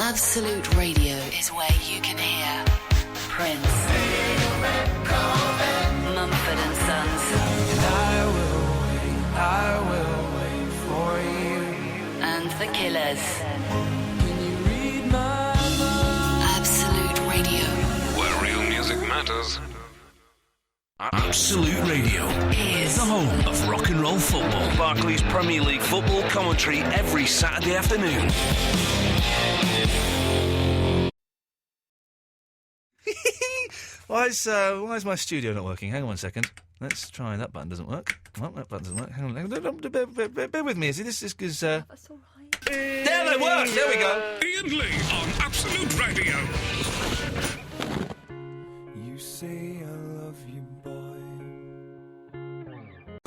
Absolute Radio is where you can hear Prince, Mumford and Sons, I will wait for you, and The Killers. Can you read my mind? Absolute Radio Where real music matters. Absolute Radio is the home of rock and roll football. Barclays Premier League football commentary every Saturday afternoon. Why is my studio not working? Hang on 1 second. Let's try that button. Doesn't work. Well, that button doesn't work. Hang on. Bear with me. Is this because? That's all right. There it works. There we go. Ian Lee on Absolute Radio. You say I love you, boy.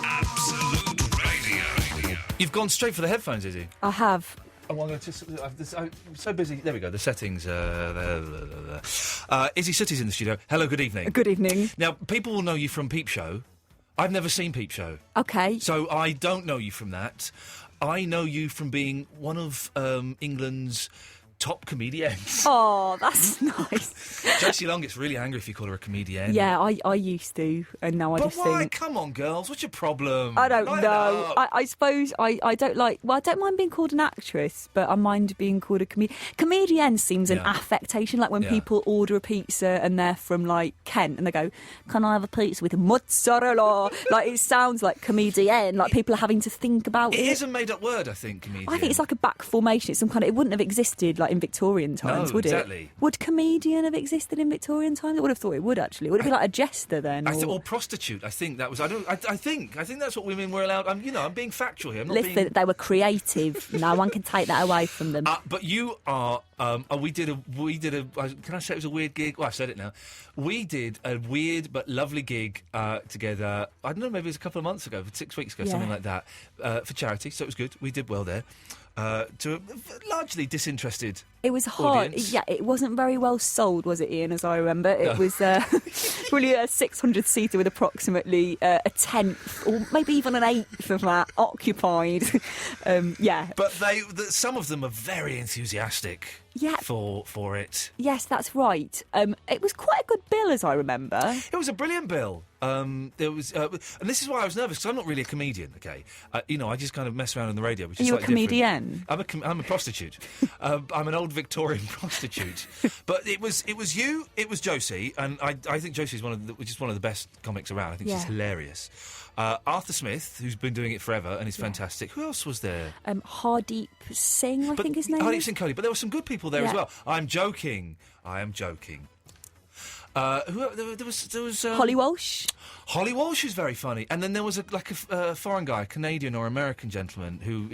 Absolute Radio. You've gone straight for the headphones, Izzy. I have. Oh, I'm so busy. There we go. The settings. Isy Suttie's in the studio. Hello. Good evening. Good evening. Now, people will know you from Peep Show. I've never seen Peep Show. Okay. So I don't know you from that. I know you from being one of England's top comedians. Oh, that's nice. Josie Long gets really angry if you call her a comedian. Yeah, I used to, and now I But just why? think... Come on, girls. What's your problem? I don't Lighten know. up. I suppose I don't like... Well, I don't mind being called an actress, but I mind being called a comedian. Comedian seems an Yeah. affectation, like when Yeah. people order a pizza and they're from, like, Kent, and they go, can I have a pizza with mozzarella? Like, it sounds like comedian, like people are having to think about It it. is a made-up word, I think, comedian. I think it's like a back formation. It's some kind of... It wouldn't have existed, like, in Victorian times, No, would exactly. it? Would comedian have existed in Victorian times? I would have thought it would, actually. Would it be like a jester, then? Or prostitute. I think that was. I think that's what women were allowed. I'm being factual here. I'm not Listen, being. they were creative. No one can take that away from them. But you are. We did a. Can I say it was a weird gig? Well, I've said it now. We did a weird but lovely gig together. I don't know, maybe it was a couple of months ago, 6 weeks ago, Yeah. something like that, for charity. So it was good. We did well there. To a largely disinterested. It was hard. audience. Yeah, it wasn't very well sold, was it, Ian, as I remember? It was really a 600-seater with approximately a tenth, or maybe even an eighth of that occupied. Yeah. But some of them are very enthusiastic. Yeah. For it. Yes, that's right. It was quite a good bill, as I remember. It was a brilliant bill. There was, and this is why I was nervous because I'm not really a comedian. Okay, I just kind of mess around on the radio. Which Are is you a slightly different. comedian? I'm a prostitute. I'm an old Victorian prostitute. But it was you. It was Josie, and I think Josie is one of the best comics around. I think she's Yeah. hilarious. Arthur Smith, who's been doing it forever and is fantastic. Who else was there? Hardeep Singh, I think his name Hardeep is. Singh Kohli. But there were some good people there as Yeah. well. I'm joking. I am joking. There was Holly Walsh. Holly Walsh is very funny, and then there was a foreign guy, Canadian or American gentleman who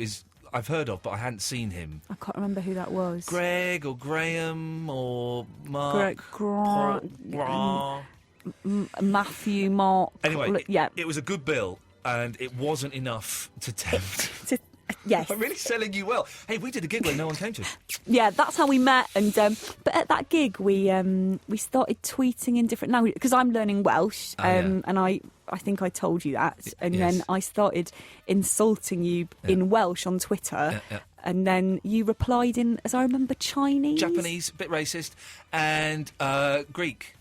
I've heard of, but I hadn't seen him. I can't remember who that was. Greg or Graham or Mark. Matthew, Mark. Anyway, yeah. it was a good bill, and it wasn't enough to tempt. Yes. I'm really selling you well. Hey, we did a gig where no one came to. Yeah, that's how we met. And but at that gig, we started tweeting in different languages because I'm learning Welsh, and I think I told you that. And Yes. then I started insulting you in Welsh on Twitter. Yeah. And then you replied in, as I remember, Chinese, Japanese, a bit racist, and Greek.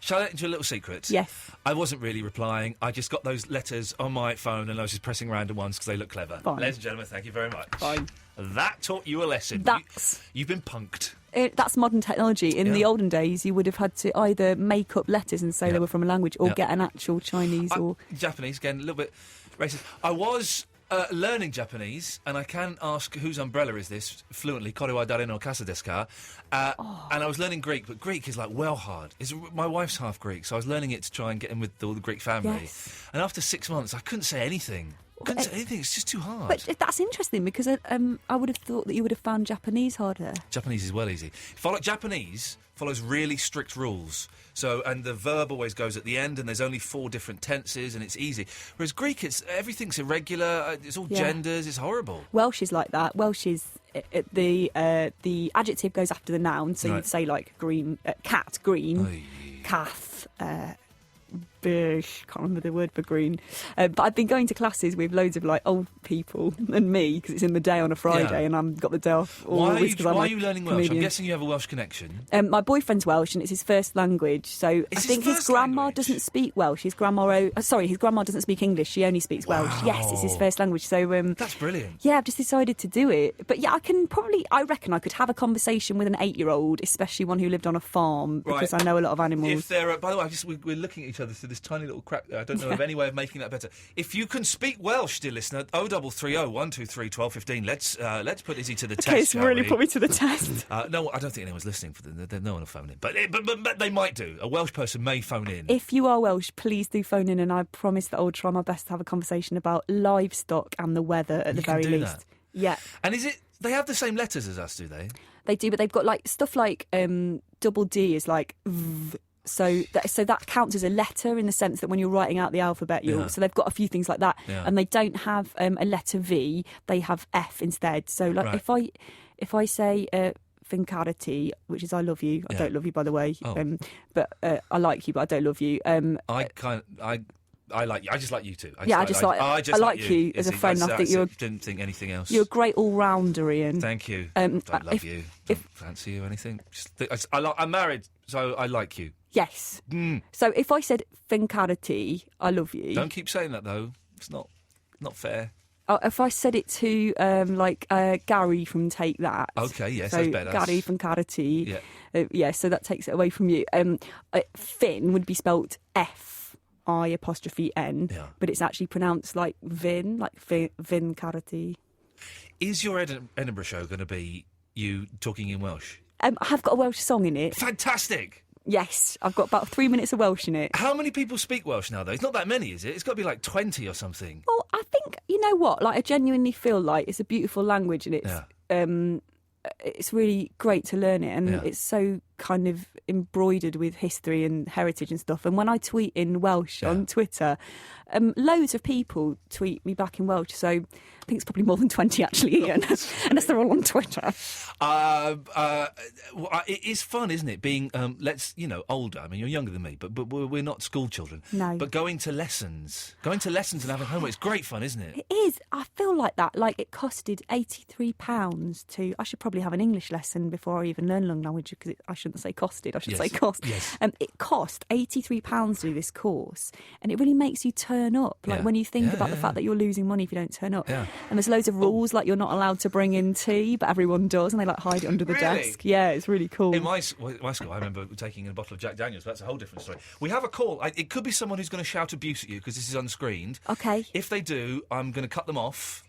Shall I let into a little secret? Yes. I wasn't really replying. I just got those letters on my phone and I was just pressing random ones because they look clever. Fine. Ladies and gentlemen, thank you very much. Fine. That taught you a lesson. You've been punked. That's modern technology. In the olden days, you would have had to either make up letters and say they were from a language, or get an actual Chinese or Japanese. Again, a little bit racist. I was learning Japanese, and I can ask whose umbrella is this fluently. Koru wa dare no kasa desu ka? And I was learning Greek, but Greek is like well hard. My wife's half Greek, so I was learning it to try and get in with all the Greek family. Yes. And after 6 months, I couldn't say anything. It's just too hard. But that's interesting because I would have thought that you would have found Japanese harder. Japanese is well easy. Japanese follows really strict rules. So, and the verb always goes at the end, and there's only 4 different tenses, and it's easy. Whereas Greek, everything's irregular. It's all genders. It's horrible. Welsh is like that. Welsh is the adjective goes after the noun. So Right. you'd say like green, cat, green, Oy. cath, can't remember the word for green. But I've been going to classes with loads of like old people and me because it's in the day on a Friday and I've got the day off. Why are you learning Welsh? comedian. I'm guessing you have a Welsh connection. My boyfriend's Welsh and it's his first language, so I think his grandma doesn't speak Welsh. His grandma doesn't speak English. She only speaks Welsh. Yes, it's his first language. So that's brilliant. Yeah, I've just decided to do it. But yeah, I reckon I could have a conversation with an 8-year-old, especially one who lived on a farm, because I know a lot of animals. If there are, by the way, we're looking at each other through this tiny little crack. I don't know of any way of making that better. If you can speak Welsh, dear listener, 0330 123 1215. Let's put Izzy to the test. Okay, it's really put me to the test. No, I don't think anyone's listening for them. No one will phone in, but they might do. A Welsh person may phone in. If you are Welsh, please do phone in, and I promise that I will try my best to have a conversation about livestock and the weather at the very least. That. Yeah. And they have the same letters as us, do they? They do, but they've got like stuff like double D is like v. So that counts as a letter in the sense that when you're writing out the alphabet, so they've got a few things like that, and they don't have a letter V. They have F instead. So like if I say Fincarity, which is I love you. I don't love you, by the way. But I like you, but I don't love you. I like you. I just like you too. I like you as a friend. I think didn't think anything else. You're a great all-rounder, Ian. Thank you. I love you. Don't fancy you or anything. I'm married, so I like you. Yes. So if I said Fincarity, I love you. Don't keep saying that though. It's not fair. If I said it to Gary from Take That. Okay, yes, so that's better. Gary from Carity. Yeah. So that takes it away from you. Finn would be spelt F-I''N, but it's actually pronounced like Vin, like Vin Carity. Is your Edinburgh show going to be you talking in Welsh? I have got a Welsh song in it. Fantastic! Yes, I've got about 3 minutes of Welsh in it. How many people speak Welsh now, though? It's not that many, is it? It's got to be like 20 or something. Well, I think, you know what? Like, I genuinely feel like it's a beautiful language and it's really great to learn it, and it's so kind of embroidered with history and heritage and stuff. And when I tweet in Welsh on Twitter, loads of people tweet me back in Welsh, so I think it's probably more than 20 actually, Ian, unless they're all on Twitter. It is fun, isn't it, being older. I mean, you're younger than me, but we're not school children. No. But going to lessons and having homework, it's great fun, isn't it? It is. I feel like that. Like, it costed £83 to... I should probably have an English lesson before I even learn long language, because I shouldn't say costed, I should say cost. Yes. It cost £83 to do this course, and it really makes you turn up. Like, when you think about the fact that you're losing money if you don't turn up. Yeah. And there's loads of rules, like you're not allowed to bring in tea, but everyone does, and they like hide it under the desk. Yeah, it's really cool. In my school, I remember taking in a bottle of Jack Daniels, but that's a whole different story. We have a call. It could be someone who's going to shout abuse at you, because this is unscreened. Okay. If they do, I'm going to cut them off.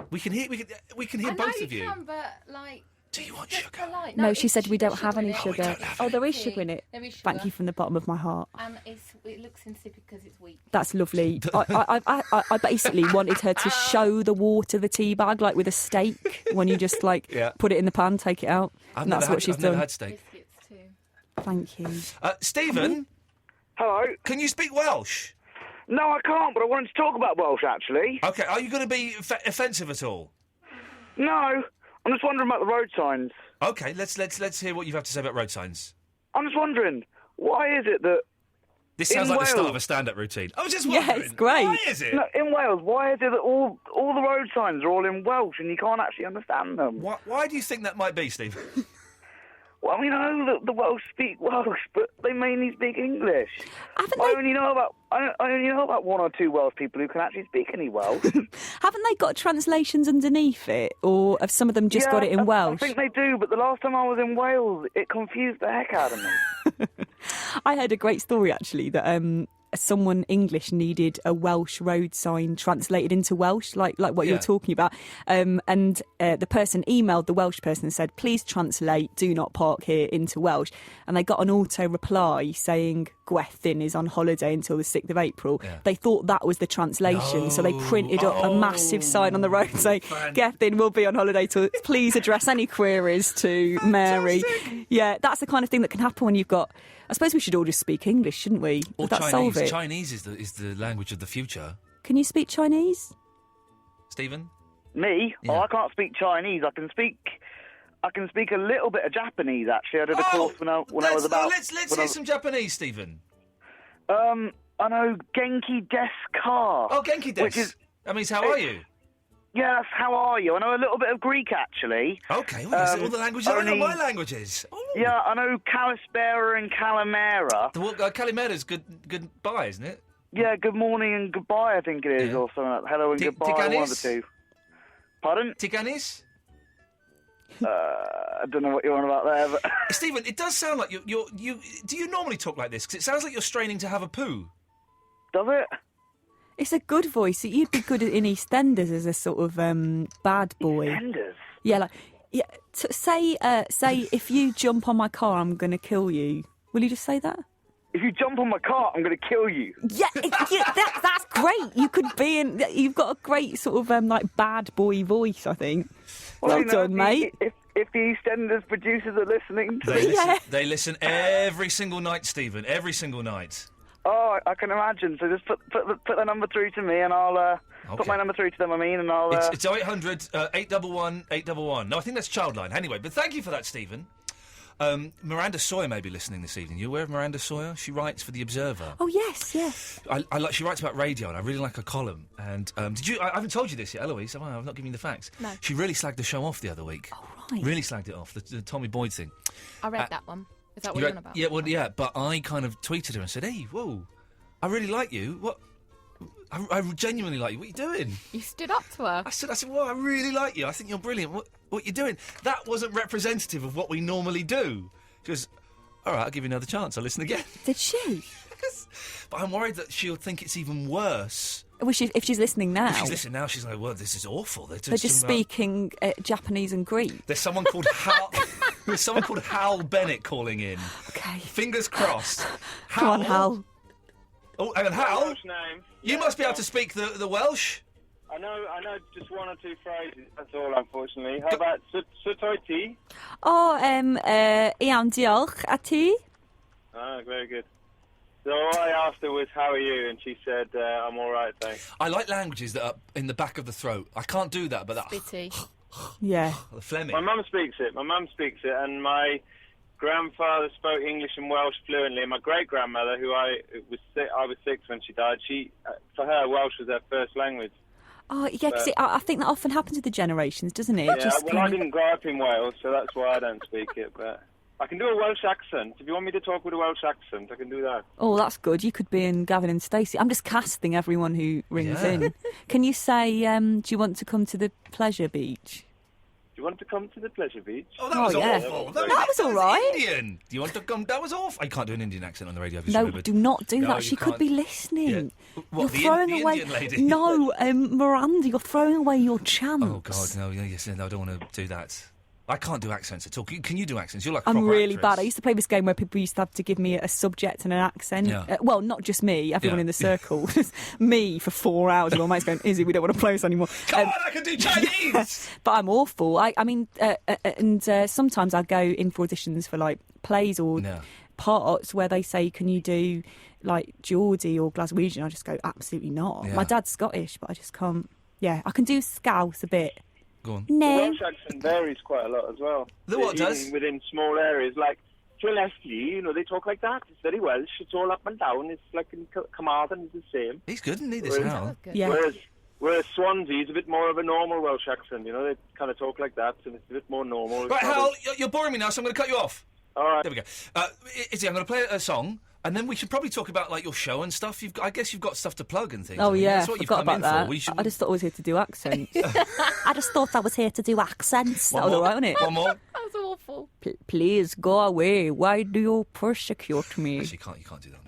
We can hear both of you. Can, but like... Do you want sugar? No, she said we don't have any sugar. There is sugar in it. There is sugar. Thank you from the bottom of my heart. It looks insipid because it's weak. That's lovely. I basically wanted her to show the water, the tea bag, like with a steak, when you just put it in the pan, take it out. And that's what she's done. I've never had steak. Biscuits too. Thank you. Stephen? Hello? Can you speak Welsh? No, I can't, but I wanted to talk about Welsh, actually. OK, are you going to be offensive at all? No. I'm just wondering about the road signs. OK, let's hear what you have to say about road signs. I'm just wondering, why is it that... This sounds like the start of a stand-up routine. I was just wondering. Yeah, it's great. Why is it? No, in Wales, why is it that all the road signs are all in Welsh and you can't actually understand them? Why do you think that might be, Steve? Well, I mean, I know that the Welsh speak Welsh, but they mainly speak English. I only know about one or two Welsh people who can actually speak any Welsh. Haven't they got translations underneath it, or have some of them just got it in Welsh? I think they do, but the last time I was in Wales, it confused the heck out of me. I heard a great story, actually, that someone English needed a Welsh road sign translated into Welsh, like what you're talking about. And the person emailed the Welsh person and said, please translate "do not park here" into Welsh. And they got an auto reply saying Gwethin is on holiday until the 6th of April. Yeah. They thought that was the translation, so they printed up a massive sign on the road saying, Gwethin will be on holiday till, please address any queries to Mary. Yeah, that's the kind of thing that can happen when you've got... I suppose we should all just speak English, shouldn't we? Or Would that Chinese. solve it? Chinese is the language of the future. Can you speak Chinese? Stephen? Me? Yeah. Oh, I can't speak Chinese. I can speak a little bit of Japanese, actually. I did a course when I was about... Let's hear some Japanese, Stephen. I know Genki Desu Ka. Oh, Genki Des. Which is... That means, how are you? Yes, how are you? I know a little bit of Greek, actually. Okay, well, you said all the languages. I know only- my languages. Oh. Yeah, I know Kalispera and Calimera. Kalimera's goodbye, isn't it? Yeah, good morning and goodbye, I think it is, or something like hello and goodbye, one of the Tiganis? two. Pardon? Tiganis? I don't know what you're on about there, but... Stephen, it does sound like you. Do you normally talk like this? Because it sounds like you're straining to have a poo. Does it? It's a good voice. You'd be good in EastEnders as a sort of bad boy. EastEnders? Yeah, like say if you jump on my car, I'm going to kill you. Will you just say that? If you jump on my car, I'm going to kill you. Yeah, that's great. You could be in. You've got a great sort of like bad boy voice, I think. Well you know, done, mate. If the EastEnders producers are listening to They listen every single night, Stephen. Every single night. Oh, I can imagine. So just put the number through to me, and I'll put my number through to them. And I'll. It's 0800 811 811. No, I think that's Childline. Anyway, but thank you for that, Stephen. Miranda Sawyer may be listening this evening. You aware of Miranda Sawyer? She writes for The Observer. Oh yes. She writes about radio, and I really like her column. And did you? I haven't told you this yet, Eloise. Have I? I've not given you the facts. No. She really slagged the show off the other week. Oh right. Really slagged it off. The Tommy Boyd thing. I read that one. Is that what you're on about? Yeah, well, yeah. But I kind of tweeted her and said, "Hey, whoa, I really like you. What? I genuinely like you. What are you doing?" You stood up to her. I said, well, I really like you. I think you're brilliant. What you doing? That wasn't representative of what we normally do. She goes, all right, I'll give you another chance. I'll listen again. Did she? But I'm worried that she'll think it's even worse. Well, if she's listening now. If she's listening now, she's like, well, this is awful. They're just speaking Japanese and Greek. There's someone called Hal. There's someone called Hal Bennett calling in. Okay. Fingers crossed. Come on, Hal. Oh, hang on, Hal. Welsh name. You must be able to speak the Welsh. I know just one or two phrases. That's all, unfortunately. How about Suttie? Oh, iain diolch a ti? Ah, very good. So all I asked her was, how are you? And she said, I'm all right, thanks. I like languages that are in the back of the throat. I can't do that, but that... Spitty. Yeah. The phlegmy. My mum speaks it, and my grandfather spoke English and Welsh fluently, and my great-grandmother, who I was 6 when she died, for her, Welsh was her first language. Oh, yeah, because I think that often happens with the generations, doesn't it? Yeah, I didn't grow up in Wales, so that's why I don't speak it, but... I can do a Welsh accent. If you want me to talk with a Welsh accent, I can do that. Oh, that's good. You could be in Gavin and Stacey. I'm just casting everyone who rings in. Can you say, do you want to come to the pleasure beach? Do you want to come to the pleasure beach? Oh, that was yeah. awful. That was all right. Indian. Do you want to come? That was awful. I can't do an Indian accent on the radio. No, do not do No, that. you She could can't. be listening. Yeah. What, You're throwing the away. Indian lady? No, Miranda, you're throwing away your chance. Oh God, no! No, I don't want to do that. I can't do accents at all. Can you do accents? You're like a I'm proper really actress. bad. I used to play this game where people used to have to give me a subject and an accent. Yeah. Well, not just me, everyone Yeah. in the circle. Just me for 4 hours. And my mate's going, Izzy, we don't want to play this anymore. Come on, I can do Chinese. But I'm awful. I mean, sometimes I go in for auditions for like plays or parts where they say, can you do like Geordie or Glaswegian? I just go, absolutely not. Yeah. My dad's Scottish, but I just can't. Yeah, I can do Scouse a bit. Go on. The No. Welsh accent varies quite a lot as well. The what Even does? within small areas, like Trellesley, they talk like that. It's very Welsh. It's all up and down. It's like in Carmarthen, it's the same. He's good, isn't he? This Whereas- Hal. Yeah. Whereas Swansea is a bit more of a normal Welsh accent. They kind of talk like that, and it's a bit more normal. Right, It's not Hal, as- you're boring me now, so I'm going to cut you off. All right. There we go. Izzy, I'm going to play a song, and then we should probably talk about like your show and stuff. I guess you've got stuff to plug and things. Oh, I mean, yeah, that's what you've forgot come in about that. for. We should... I just thought I was here to do accents. I just thought I was here to do accents. That was all right, wasn't it? One more. That was awful. Please go away. Why do you persecute me? Actually, you can't do that.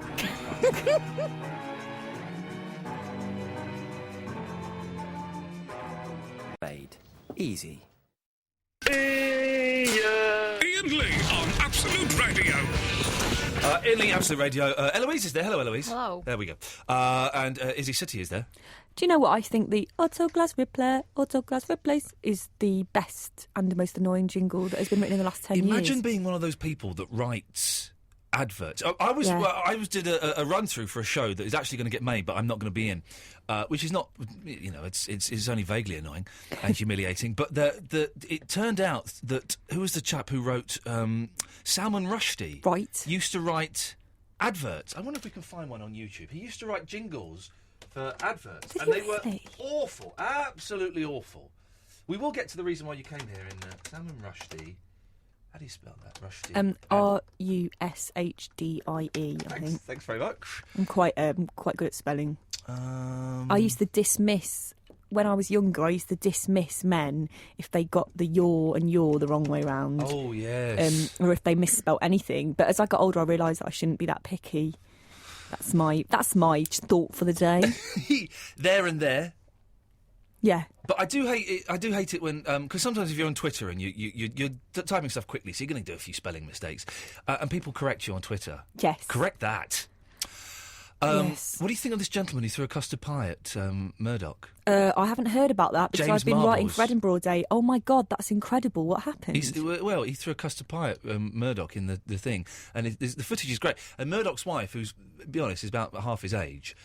Easy. Ian Lee on Absolute Radio. Ian Lee, Absolute Radio. Eloise is there. Hello, Eloise. Hello. There we go. And Isy Suttie is there. Do you know what I think? The autoglass replace is the best and most annoying jingle that has been written in the last 10 years. Imagine being one of those people that writes adverts. Yeah. I did a run through for a show that is actually going to get made, but I'm not going to be in, which is not, it's only vaguely annoying and humiliating. But it turned out that who was the chap who wrote Salman Rushdie? Right. Used to write adverts. I wonder if we can find one on YouTube. He used to write jingles for adverts, Did and he they were really? awful, absolutely awful. We will get to the reason why you came here in Salman Rushdie. How do you spell that, Rushdie? Rushdi, I think. Thanks very much. I'm quite good at spelling. I used to dismiss. When I was younger, I used to dismiss men if they got the "your" and "your" the wrong way round. Oh, yes. Or if they misspelt anything. But as I got older, I realised that I shouldn't be that picky. That's my thought for the day. There and there. Yeah. But I do hate it when because sometimes if you're on Twitter and you're typing stuff quickly, so you're going to do a few spelling mistakes, and people correct you on Twitter. Yes. Correct that. Yes. What do you think of this gentleman who threw a custard pie at Murdoch? I haven't heard about that because James I've been writing Marbles. for Edinburgh Day. Oh my God, that's incredible! What happened? He threw a custard pie at Murdoch in the thing, and the footage is great. And Murdoch's wife, who's, to be honest, is about half his age,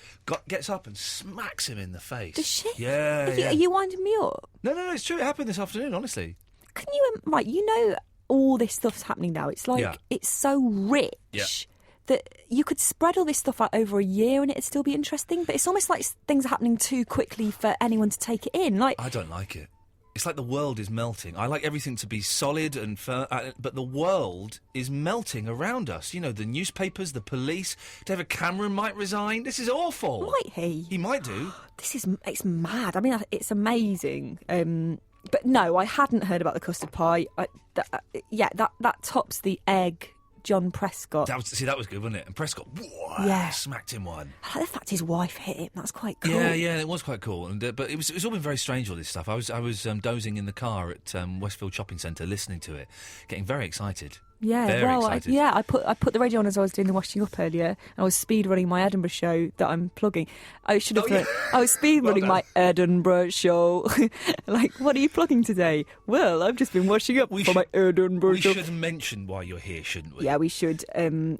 gets up and smacks him in the face. Does she? Yeah. Are you winding me up? No, it's true. It happened this afternoon, honestly. Can you right? You know, all this stuff's happening now. It's like it's so rich. That you could spread all this stuff out over a year and it'd still be interesting, but it's almost like things are happening too quickly for anyone to take it in. Like, I don't like it. It's like the world is melting. I like everything to be solid and firm, but the world is melting around us. You know, the newspapers, the police. David Cameron might resign. This is awful. Might he? He might do. It's mad. I mean, it's amazing. But no, I hadn't heard about the custard pie. That tops the egg. John Prescott. That was good, wasn't it? And Prescott, smacked him one. I like the fact his wife hit him. That's quite cool. Yeah, it was quite cool. And but it's all been very strange, all this stuff. I was dozing in the car at Westfield Shopping Centre, listening to it, getting very excited. Yeah, very excited. I put the radio on as I was doing the washing up earlier, and I was speed running my Edinburgh show that I'm plugging. I should have. I was speed running my Edinburgh show. Like, what are you plugging today? Well, I've just been washing up my Edinburgh show. We should mention why you're here, shouldn't we? Yeah, we should. I'm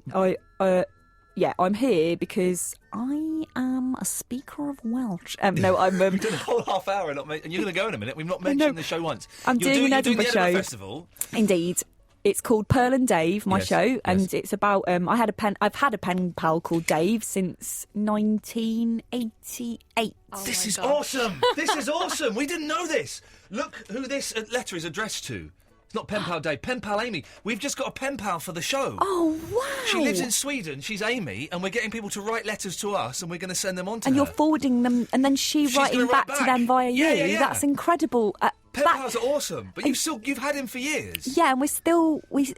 here because I am a speaker of Welsh. No, I'm. We've done a whole half hour, and you're going to go in a minute. We've not mentioned the show once. I'm doing an Edinburgh show. Festival. Indeed. It's called Pearl and Dave, my show, and it's about. I've had a pen pal called Dave since 1988. This is awesome! This is awesome! We didn't know this. Look who this letter is addressed to. It's not pen pal Dave, pen pal Amy. We've just got a pen pal for the show. Oh wow! She lives in Sweden. She's Amy, and we're getting people to write letters to us, and we're going to send them on to her. And you're forwarding them, and then she's writing back to them via you. Yeah. That's incredible. Pen pals are awesome, but you've had him for years. Yeah, and we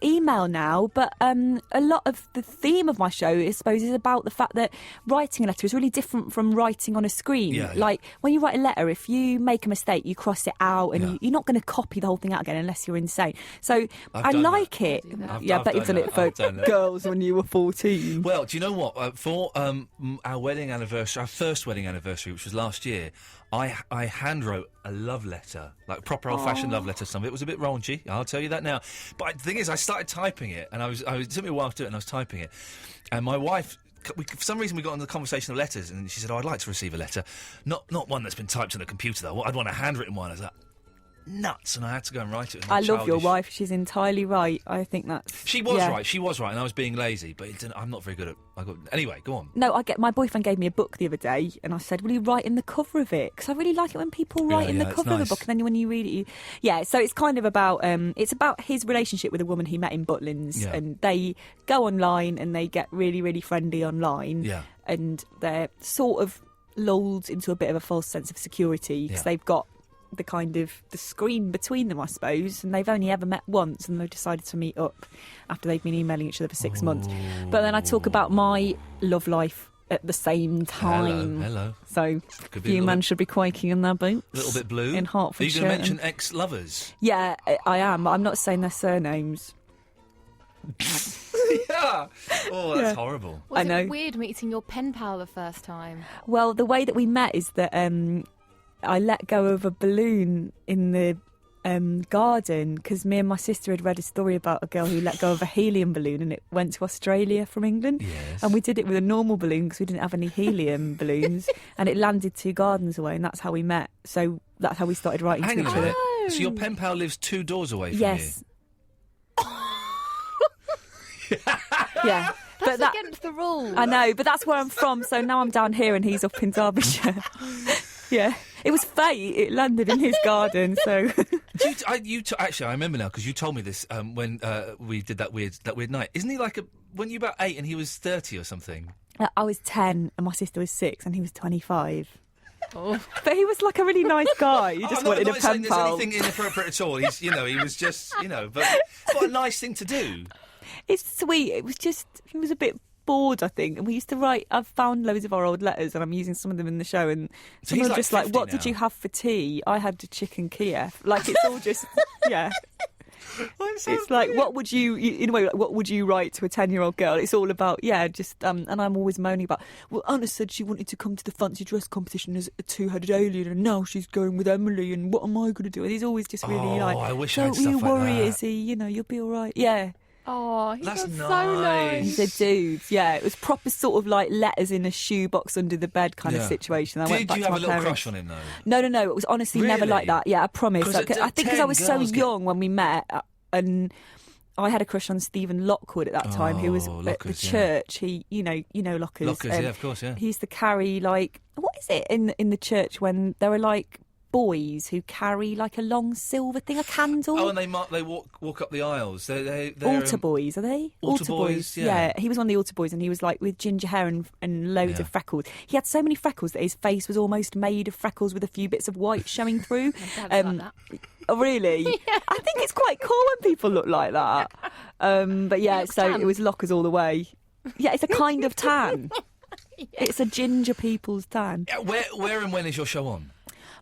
email now, but a lot of the theme of my show, I suppose, is about the fact that writing a letter is really different from writing on a screen. Yeah. Like, when you write a letter, if you make a mistake, you cross it out, and you're not going to copy the whole thing out again unless you're insane. So I like it. I bet you've done it for girls when you were 14. Well, do you know what? For our wedding anniversary, our first wedding anniversary, which was last year, I handwrote a love letter, like proper old-fashioned love letter. Some of it was a bit raunchy, I'll tell you that now. But the thing is, I started typing it, and it took me a while to do it, and I was typing it. And my wife, for some reason, we got on the conversation of letters, and she said, I'd like to receive a letter. Not one that's been typed on the computer, though. I'd want a handwritten one. I was like, nuts, and I had to go and write it. I love your wife. She's entirely right. I think that's... She was right, and I was being lazy, but I'm not very good at... Anyway, go on. No, my boyfriend gave me a book the other day, and I said, will you write in the cover of it? Because I really like it when people write in the cover of a book, and then when you read it, so it's kind of about... it's about his relationship with a woman he met in Butlins, and they go online, and they get really, really friendly online, and they're sort of lulled into a bit of a false sense of security, because they've got the kind of the screen between them, I suppose, and they've only ever met once, and they've decided to meet up after they've been emailing each other for 6 months. But then I talk about my love life at the same time. Hello. So you men should be quaking in their boots. A little bit blue. In Hertfordshire. Are you going to mention ex-lovers? Yeah, I am. I'm not saying their surnames. Yeah. Oh, that's horrible. Was I know. it weird meeting your pen pal the first time? Well, the way that we met is that I let go of a balloon in the garden because me and my sister had read a story about a girl who let go of a helium balloon and it went to Australia from England. Yes. And we did it with a normal balloon because we didn't have any helium balloons, and it landed 2 gardens away, and that's how we met. So that's how we started writing to each other. So your pen pal lives 2 doors away from you? Yeah. That's that, against the rules. I know, but that's where I'm from, so now I'm down here and he's up in Derbyshire. Yeah. It was fate. It landed in his garden, so... Actually, I remember now, because you told me this when we did that weird night. Isn't he like when you were about 8 and he was 30 or something? I was 10 and my sister was 6 and he was 25. Oh. But he was like a really nice guy. He just wanted a pen pal. There's anything inappropriate at all. He was just, but what a nice thing to do. It's sweet. It was just, he was a bit bored, I think. And we used to write, I've found loads of our old letters and I'm using some of them in the show. And so some of them just like, what now. did you have for tea? I had a chicken Kiev. Like, it's all just, yeah. It's like, what would you, in a way, like, what would you write to a 10-year-old girl? It's all about, just, and I'm always moaning about, well, Anna said she wanted to come to the fancy dress competition as a two-headed alien, and now she's going with Emily, and what am I going to do? And he's always just really I wish I had don't stuff you like worry, that. Izzy, you'll be all right. Yeah. Oh, That's so nice. nice. He's a dude, yeah. It was proper sort of like letters in a shoebox under the bed kind of situation. Did you have a little crush on him, though? No. It was honestly never Really? like that. Yeah, I promise. I think because I was so young when we met, and I had a crush on Stephen Lockwood at that time, who was at the church. He, you know Lockers. Lockers, yeah, of course, yeah. He used to carry what is it in the church when there are like boys who carry like a long silver thing, a candle. Oh, and they walk up the aisles. They're altar boys, are they? Altar boys, yeah. He was one of the altar boys, and he was like with ginger hair and loads of freckles. He had so many freckles that his face was almost made of freckles with a few bits of white showing through. Like that. Oh, really? Yeah. I think it's quite cool when people look like that. But yeah, so tan. it was Lockers all the way. Yeah, it's a kind of tan. It's a ginger people's tan. Yeah, where and when is your show on?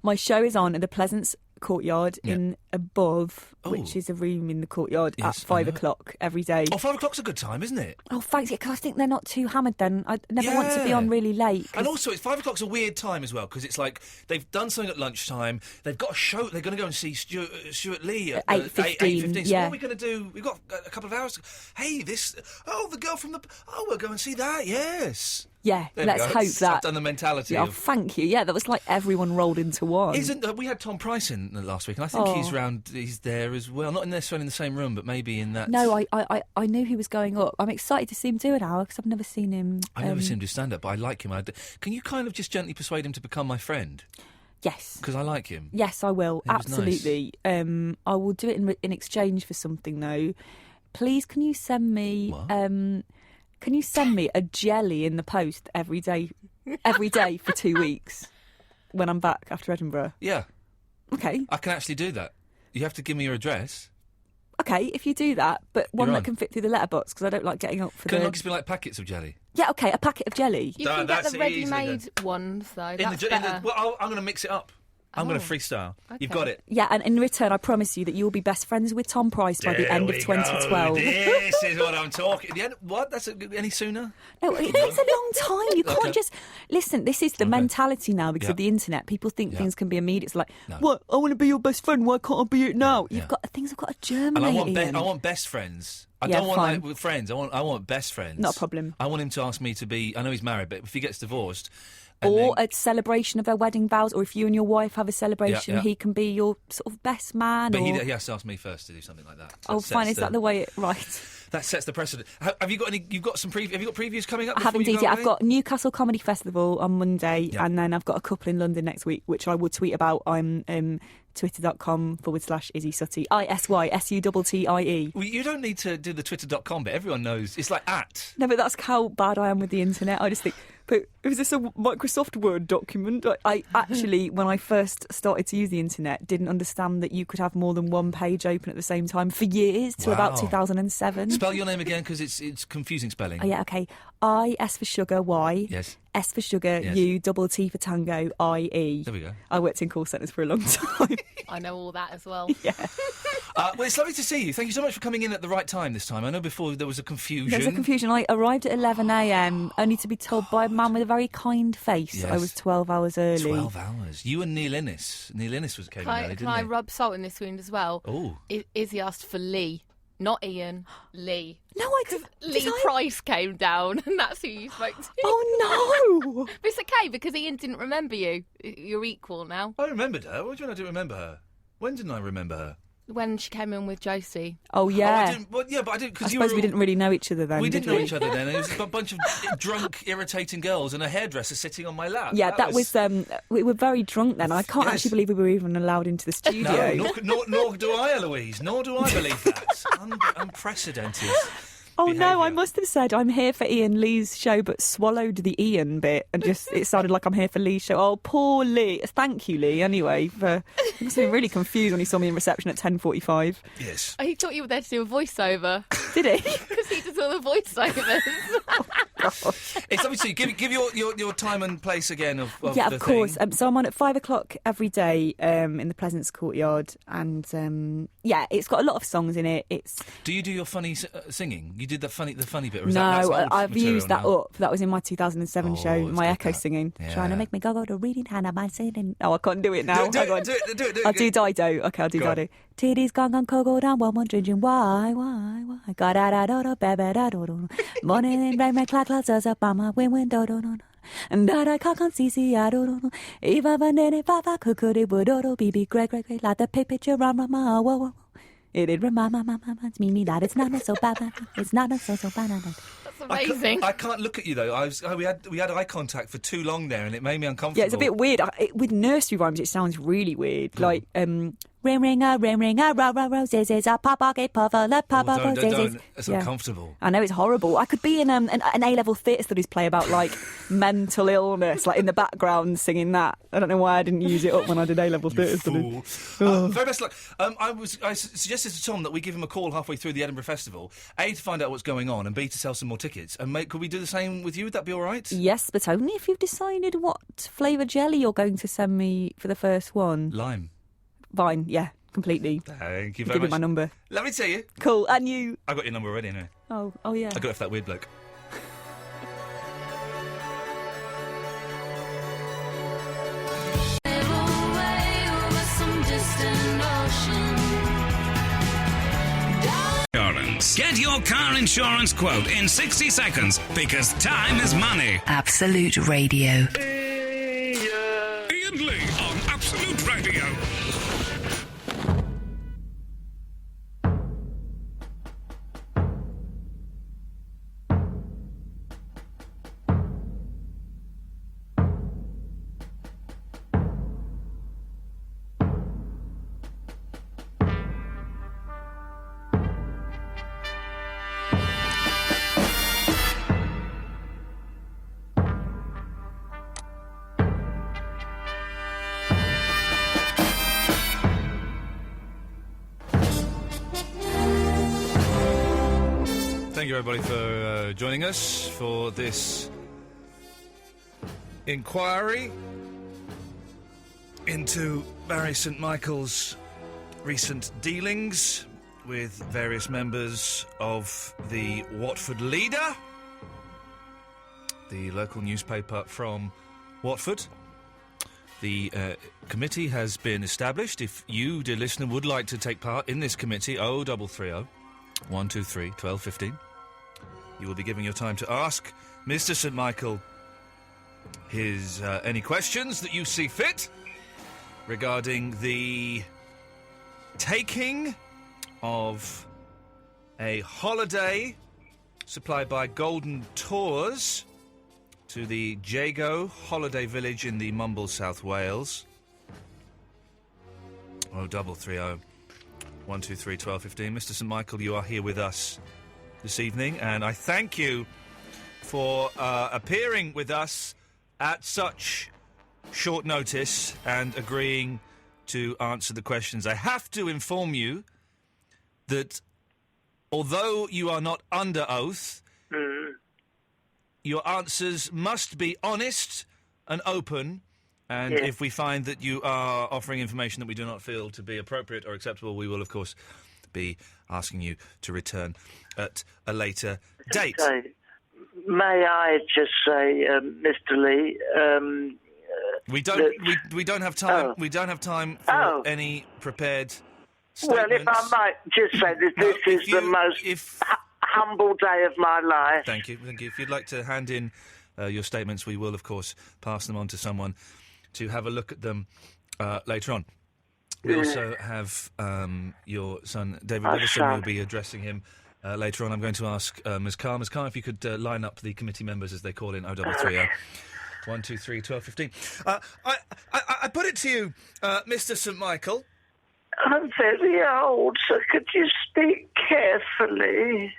My show is on at the Pleasance Courtyard in Above, which is a room in the courtyard at 5 o'clock every day. Oh, 5 o'clock's a good time, isn't it? Oh, thanks. Because I think they're not too hammered then. I never want to be on really late. And also, 5 o'clock's a weird time as well, because it's like they've done something at lunchtime, they've got a show, they're going to go and see Stuart Lee at 8:15. So what are we going to do? We've got a couple of hours. Hey, the girl from we'll go and see that, yes. Yeah, There let's we go. hope that. I've done the mentality. Oh, thank you. Yeah, that was like everyone rolled into one. We had Tom Price in last week, and I think he's there as well. Not necessarily in the same room, but maybe in that. No, I knew he was going up. I'm excited to see him do an hour because I've never seen him. I've never seen him do stand-up, but I like him. Can you kind of just gently persuade him to become my friend? Yes. Because I like him. Yes, I will. He was Absolutely. nice. I will do it in exchange for something, though. Please, can you send me... What? Can you send me a jelly in the post every day for 2 weeks when I'm back after Edinburgh? Yeah. Okay. I can actually do that. You have to give me your address. Okay, if you do that, but one You're that on. can fit through the letterbox because I don't like getting up for Can it not just be like packets of jelly? Yeah, okay, a packet of jelly. You can get that's the easy, ready-made ones, though. I'm That's better. going to mix it up. I'm going to freestyle. Okay. You've got it. Yeah, and in return, I promise you that you will be best friends with Tom Price by the end of 2012. This is what I'm talking. The end, what? Any sooner? No, it takes a long time. You can't just... Listen, this is the mentality now because Yeah. of the internet. People think Yeah. things can be immediate. It's like, No. what? I want to be your best friend. Why can't I be it now? Yeah. Things have got to germinate. And I Ian. want best friends. I Yeah, don't want fine. like friends. I want best friends. Not a problem. I want him to ask me to be. I know he's married, but if he gets divorced, Or a celebration of their wedding vows, or if you and your wife have a celebration, Yeah. he can be your sort of best man. but or... he has to ask me first to do something like that. Oh, fine. Is that the way it... Right. That sets the precedent. Have you got any? You've got some have you got previews coming up? I have before you indeed, go yeah. away? I've got Newcastle Comedy Festival on Monday, Yeah. and then I've got a couple in London next week, which I will tweet about. I'm twitter.com/Isy Suttie. ISYSUTTIE. Well, you don't need to do the twitter.com bit. Everyone knows. It's like at. No, but that's how bad I am with the internet. I just think, but is this a Microsoft Word document? I actually, when I first started to use the internet, didn't understand that you could have more than one page open at the same time for years, till about Wow. 2007. Spell your name again because it's confusing spelling. Oh, yeah, okay. I, S for sugar, Y. Yes. S for sugar, Yes. U, double T for tango, I-E. There we go. I worked in call centres for a long time. I know all that as well. Yeah. Well, it's lovely to see you. Thank you so much for coming in at the right time this time. I know before there was a confusion. There was a confusion. I arrived at 11 a.m, only to be told by a man with a very kind face Yes. I was 12 hours early. 12 hours. You and Neil Innes. Neil Innes came in early, Can didn't I he? rub salt in this wound as well? Oh. Izzy asked for Lee, not Ian. Lee. No, I did Lee Price came down, and that's who you spoke to. Oh, no. But it's okay, because Ian didn't remember you. You're equal now. I remembered her. What do you mean I didn't remember her? When didn't I remember her? when she came in with Josie. Oh, yeah. But I didn't, I because suppose we didn't really know each other then. We did didn't know each other then. It was a bunch of drunk, irritating girls and a hairdresser sitting on my lap. Yeah, that was we were very drunk then. I can't actually believe we were even allowed into the studio. No, nor do I, Eloise. Nor do I believe that. Unprecedented. Oh behaviour. no, I must have said I'm here for Ian Lee's show, but swallowed the Ian bit and just it sounded like I'm here for Lee's show. Oh, poor Lee. Thank you, Lee. Anyway, he must have been really confused when he saw me in reception at 10:45. Yes. He thought you were there to do a voiceover. Did he? Because he does all the voiceovers. It's obviously give your time and place again of yeah, the of course. thing. So I'm on at 5:00 every day in the Pleasance Courtyard, and yeah, it's got a lot of songs in it. Do you do your funny singing? You did the funny bit. Or is no, that's old I've material used that now? up. That was in my 2007 show, it's my good, echo that. singing. Yeah. Trying to make me go to reading hand of my singing. Oh, I can't do it now. Do Hang on. it. I'll do Dido. Okay, I'll do Go on. Dido. Titties gone, go down, one drinking. Why? Got da da da do. Morning and rain, my clock does up on my window. And that I can't see, I don't know. If I van any papa could it would be great, like the picture on my whoa. It reminds me that it's not so bad. It's not so bad. That's amazing. I can't look at you though. We had eye contact for too long there, and it made me uncomfortable. Yeah, it's a bit weird. With nursery rhymes, it sounds really weird. Like ring ringer, roses, papa gay papa, let papa don't. It's uncomfortable. I know it's horrible. I could be in an A-level theatre studies play about like mental illness, like in the background singing that. I don't know why I didn't use it up when I did A-level theatre studies. Very best luck. I suggested to Tom that we give him a call halfway through the Edinburgh Festival, A, to find out what's going on, and B, to sell some more tickets. And could we do the same with you? Would that be all right? Yes, but only if you've decided what flavour jelly you're going to send me for the first one. Lime. Fine, yeah, completely. Thank you very Give me much. my number. Let me tell you. Cool, and you? I got your number already, anyway. Oh yeah. I got it for that weird bloke. Insurance. Get your car insurance quote in 60 seconds because time is money. Absolute Radio. Ian Lee on Absolute Radio. Thank you, everybody, for joining us for this inquiry into Barry St Michael's recent dealings with various members of the Watford Leader, the local newspaper from Watford. The committee has been established. If you, dear listener, would like to take part in this committee, 0330 123 1215. You will be giving your time to ask Mr. St Michael his any questions that you see fit regarding the taking of a holiday supplied by Golden Tours to the Jago holiday village in the Mumble, South Wales. 0330 123 1215. Mr. St Michael, you are here with us this evening, and I thank you for appearing with us at such short notice and agreeing to answer the questions. I have to inform you that although you are not under oath, your answers must be honest and open, and if we find that you are offering information that we do not feel to be appropriate or acceptable, we will, of course, be asking you to return at a later date. May I just say, Mr. Lee? We don't have time. We don't have time for any prepared statements. Well, if I might just say that this is the most humble day of my life. Thank you. If you'd like to hand in your statements, we will, of course, pass them on to someone to have a look at them later on. We also have your son, David My Widdowson. son. We'll be addressing him later on. I'm going to ask Ms. Carr. Ms. Carr, if you could line up the committee members as they call in 0330 123 1215. I put it to you, Mr. St. Michael. I'm very old, so could you speak carefully?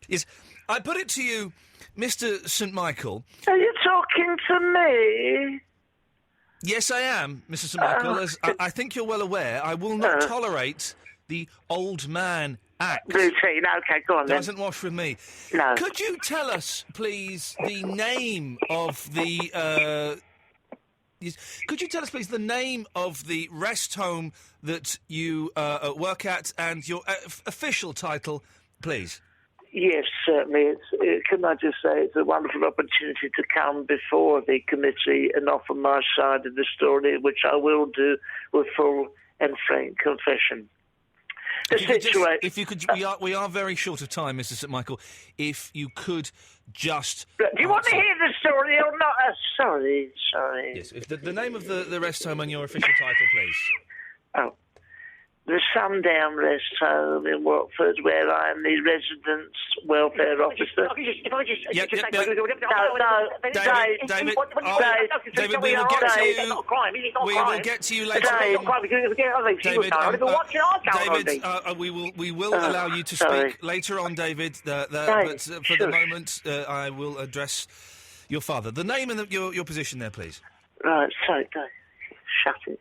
Yes, I put it to you, Mr. St. Michael. Are you talking to me? Yes, I am, Mr. St. Michael. As I think you're well aware, I will not tolerate the old man act. Routine, OK, go on then. Doesn't wash with me. No. Could you tell us, please, the name of the... could you tell us, please, the name of the rest home that you work at and your official title, please? Yes, certainly. Can I just say it's a wonderful opportunity to come before the committee and offer my side of the story, which I will do with full and frank confession. If you could, we are very short of time, Mr. St. Michael. If you could just... Do you want to hear the story or not? Sorry. Yes, if the name of the rest home and your official title, please. Oh. The Sundown Rest Home in Watford, where I am the residence welfare officer. David, we will get to you later on. David, we will allow you to speak later on, David. But for the moment, I will address your father. The name and your position there, please. Right, sorry, shut it.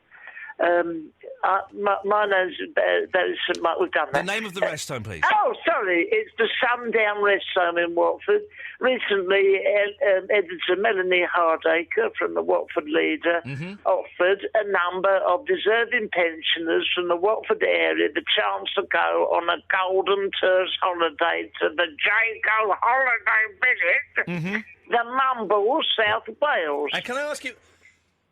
My name's Barry St. Michael. We've done that. The name of the rest home, please. Oh, sorry. It's the Sundown Rest Home in Watford. Recently, editor Melanie Hardacre from the Watford Leader offered a number of deserving pensioners from the Watford area the chance to go on a golden tourist holiday to the Jago Holiday Village, the Mumble, South Wales. And can I ask you,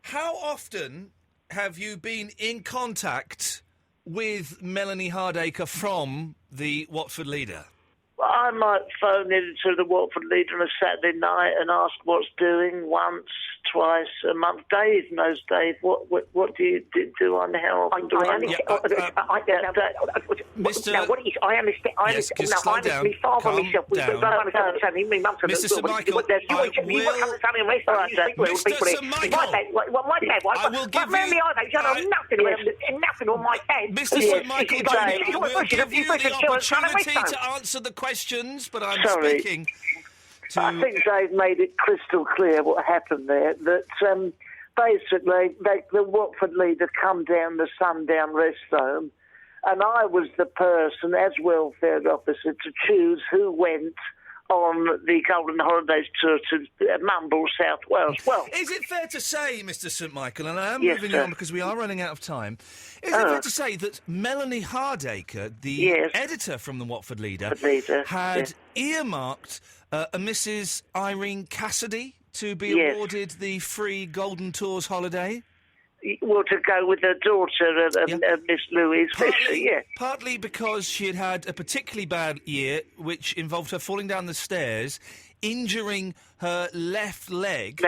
how often have you been in contact with Melanie Hardacre from the Watford Leader? Well, I might phone into the Watford Leader on a Saturday night and ask what's doing once, twice a month. Dave knows. Dave, what do you do on help? I am Mr. I am Mr. Yes, just slow down. Calm down. Mr. St. Michael, Mr. St. Michael, I will give you the opportunity to answer the questions, but I'm speaking to... I think Dave made it crystal clear what happened there, that basically the Watford Leader come down the Sundown Rest Home, and I was the person, as welfare officer, to choose who went on the Golden Holidays tour to Mumble, South Wales. Well, is it fair to say, Mr. St. Michael, and I am moving on because we are running out of time, is it fair to say that Melanie Hardacre, the editor from the Watford Leader, had earmarked a Mrs. Irene Cassidy to be awarded the free Golden Tours holiday? Well, to go with her daughter, Miss Louise Fisher, Partly because she had had a particularly bad year, which involved her falling down the stairs, injuring her left leg,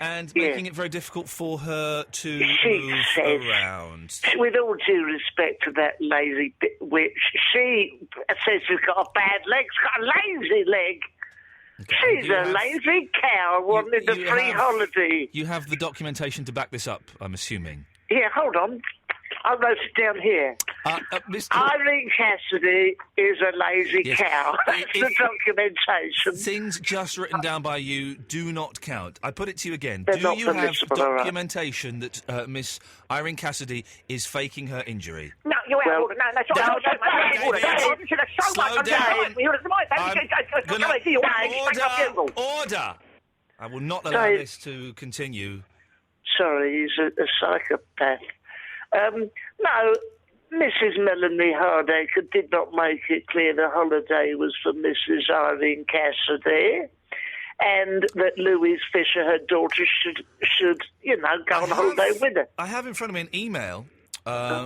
and making it very difficult for her to move around. With all due respect to that lazy witch, she says she's got a bad leg. She's got a lazy leg. Okay. She's a lazy cow wanting a free holiday. You have the documentation to back this up, I'm assuming. Yeah, hold on. I wrote it down here. Irene Cassidy is a lazy cow. That's the documentation. Things just written down by you do not count. I put it to you again. They're do you have documentation that Miss Irene Cassidy is faking her injury? No, you're out of order. No, that's Slow down. Order! I will not allow this to continue. Sorry, he's a psychopath. No, Mrs. Melanie Hardacre did not make it clear the holiday was for Mrs. Irene Cassidy, and that Louise Fisher, her daughter, should go on holiday with her. I have in front of me an email,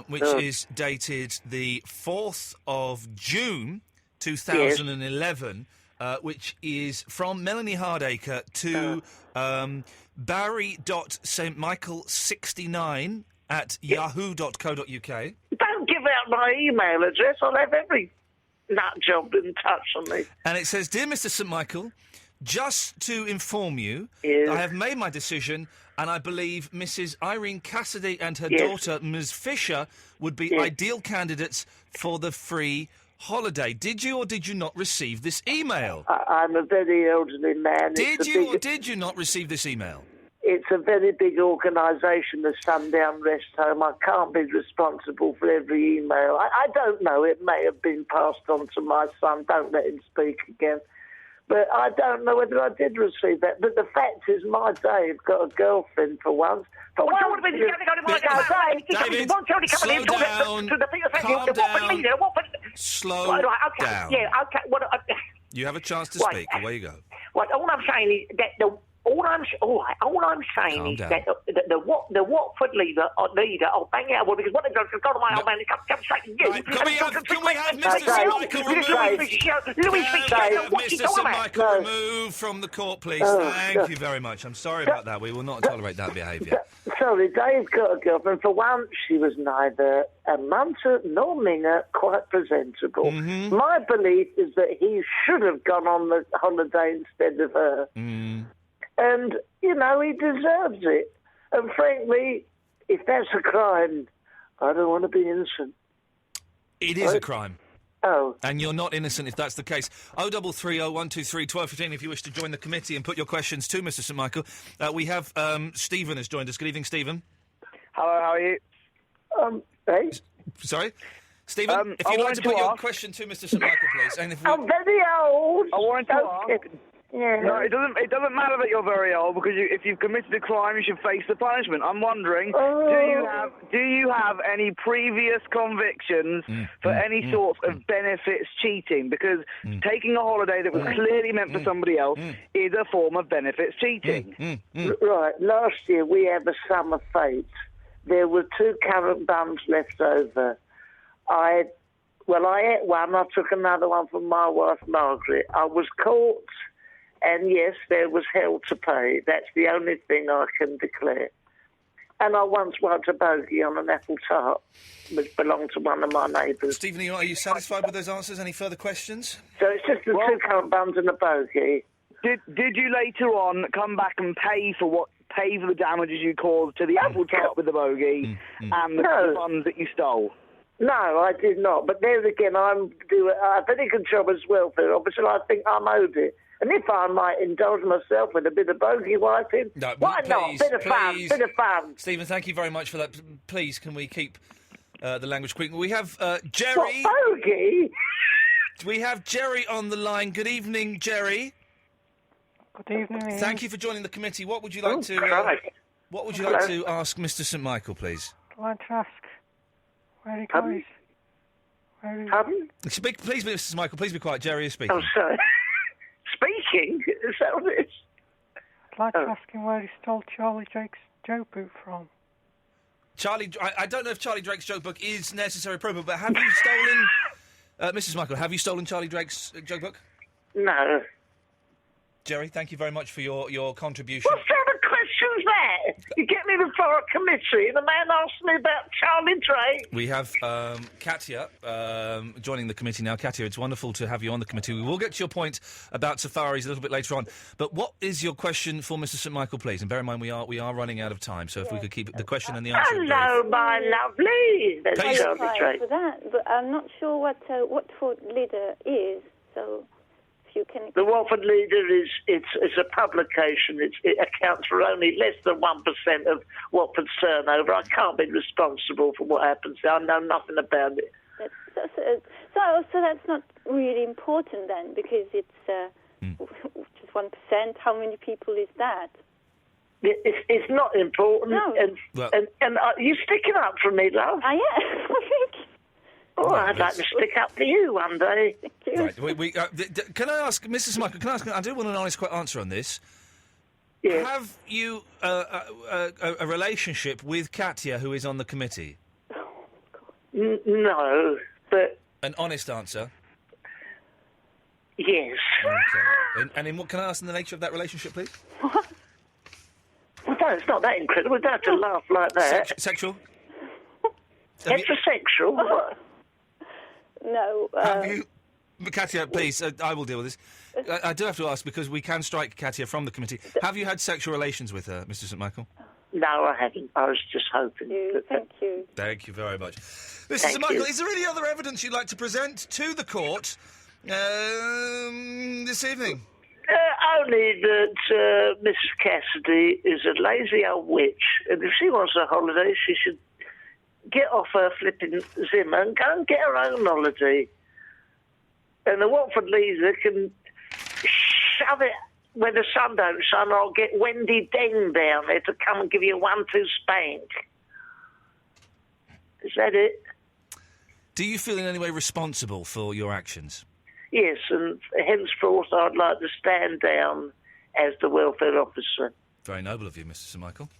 which is dated the 4th of June, 2011, which is from Melanie Hardacre to Barry.stmichael69 at yahoo.co.uk. Don't give out my email address. I'll have every nut job in touch on me. And it says, Dear Mr. St Michael, just to inform you, Yes. I have made my decision, and I believe Mrs. Irene Cassidy and her Yes. daughter, Ms. Fisher, would be Yes. ideal candidates for the free holiday. Did you or did you not receive this email? I'm a very elderly man. Did you or did you not receive this email? It's a very big organisation, the Sundown Rest Home. I can't be responsible for every email. I don't know. It may have been passed on to my son. Don't let him speak again. But I don't know whether I did receive that. But the fact is, my Dave got a girlfriend for once. For once, David, slow down. Calm down. Slow down. Yeah, okay. You have a chance to Right. speak. Away you go. What all I'm saying is that all I'm saying Calm is down. that the Watford leader, I'll bang out because what they've done is go to my old man and come straight to you. Right, can we have Mr. St Michael removed? Mr. St Michael removed from the court, please. Thank you very much. I'm sorry about that. We will not tolerate that behaviour. Sorry, Dave got a girlfriend. For once, she was neither a munter nor minger, quite presentable. Mm-hmm. My belief is that he should have gone on the holiday instead of her. Mm. And, you know, he deserves it. And frankly, if that's a crime, I don't want to be innocent. It is a crime. Oh. And you're not innocent if that's the case. 0330 123 1215 if you wish to join the committee and put your questions to Mr. St Michael. We have Stephen has joined us. Good evening, Stephen. Hello, how are you? Hey? Sorry? Stephen, if you'd like to put your question to Mr. St Michael, please. And if I'm very old. I wanted to ask. Yeah. No, it doesn't matter that you're very old because if you've committed a crime, you should face the punishment. I'm wondering, do you have any previous convictions for any sorts of benefits cheating? Because taking a holiday that was clearly meant for somebody else is a form of benefits cheating. Right. Last year we had a summer fete. There were 2 currant buns left over. I ate one. I took another one from my wife Margaret. I was caught. And yes, there was hell to pay. That's the only thing I can declare. And I once wiped a bogey on an apple tart, which belonged to one of my neighbours. Stephen, are you satisfied with those answers? Any further questions? So it's just the 2 currant buns and a bogey. Did you later on come back and pay for the damages you caused to the apple tart with the bogey and the buns that you stole? No, I did not. But there again, I'm doing a very good job as welfare officer. I think I'm owed it. And if I might indulge myself with a bit of bogey wiping, why not? Bit of fun. Stephen, thank you very much for that. Please, can we keep the language quick? We have Jerry. What, bogey? We have Jerry on the line. Good evening, Jerry. Good evening, Ian. Thank you for joining the committee. What would you like to ask Mr. St Michael, please? I'd like to ask where he goes. Pardon? Please, Mr. St Michael, please be quiet. Jerry is speaking. Oh, sorry. Speaking? Is that what it is? I'd like to ask him where he stole Charlie Drake's joke book from. I don't know if Charlie Drake's joke book is necessary appropriate, but have you stolen... Mrs. Michael, have you stolen Charlie Drake's joke book? No. Jerry, thank you very much for your contribution. What sort of question's that? You get me before a committee and the man asks me about Charlie Drake. We have Katia joining the committee now. Katia, it's wonderful to have you on the committee. We will get to your point about safaris a little bit later on. But what is your question for Mr. St Michael, please? And bear in mind, we are running out of time, so if we could keep the question and the answer. Hello, my lovely. There's Charlie Drake. For that, but I'm not sure what Watford leader is, so... The Watford Leader it's a publication. It accounts for only less than 1% of Watford's turnover. I can't be responsible for what happens there. I know nothing about it. So that's not really important then, because it's just 1%. How many people is that? It's not important. No. And you sticking up for me, love? I am. Oh, I'd like to stick up for you one day. Right. Can I ask, Mrs. Michael, I do want an honest answer on this. Yeah. Have you a relationship with Katia, who is on the committee? No, but... An honest answer? Yes. Okay. And what can I ask in the nature of that relationship, please? Well, no, it's not that incredible. We don't have to laugh like that. Sexual? Heterosexual? What? No. Have you... Katia, please, I will deal with this. I do have to ask, because we can strike Katia from the committee. Have you had sexual relations with her, Mr. St Michael? No, I haven't. I was just hoping. Thank you. Thank you very much. Mr. St Michael, is there any other evidence you'd like to present to the court this evening? Only that Mrs. Cassidy is a lazy old witch, and if she wants a holiday, she should get off her flipping Zimmer and go and get her own holiday. And the Watford leader can shove it where the sun don't shine, or I'll get Wendy Deng down there to come and give you a 1-2 spank. Is that it? Do you feel in any way responsible for your actions? Yes, and henceforth I'd like to stand down as the welfare officer. Very noble of you, Mr. St Michael.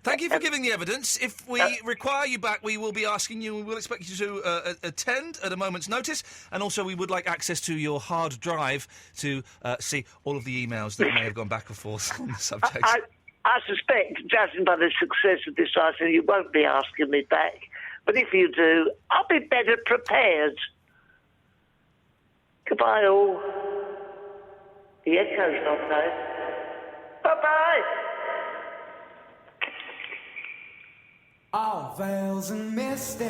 Thank you for giving the evidence. If we require you back, we will be asking you, we will expect you to attend at a moment's notice, and also we would like access to your hard drive to see all of the emails that may have gone back and forth on the subject. I suspect, judging by the success of this item, you won't be asking me back. But if you do, I'll be better prepared. Goodbye, all. The echo's not there. Bye-bye. All veils and misty.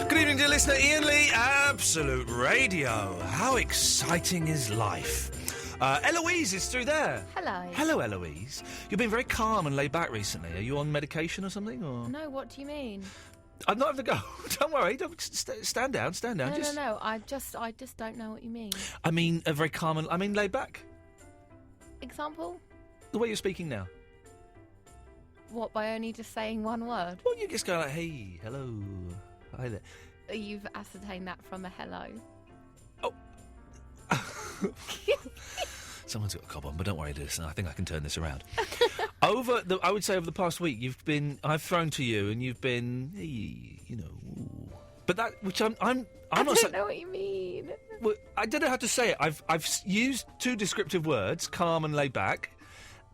Good evening, dear listener. Iain Lee, Absolute Radio. How exciting is life? Eloise is through there. Hello. Hello, Eloise. You've been very calm and laid back recently. Are you on medication or something? Or No, what do you mean? I'm not having a go. Don't worry. Don't stand down. Stand down. No. I just don't know what you mean. I mean, very calm and laid back. Example? The way you're speaking now. What, by only just saying one word? Well, you just go like, hey, hello, hi there. You've ascertained that from a hello. Someone's got a cob on, but don't worry, listen, I think I can turn this around. I would say over the past week, I've thrown to you, and you've been, hey, you know, ooh. But that, which I'm I not. don't know what you mean. Well, I don't know how to say it. I've used two descriptive words, calm and laid back,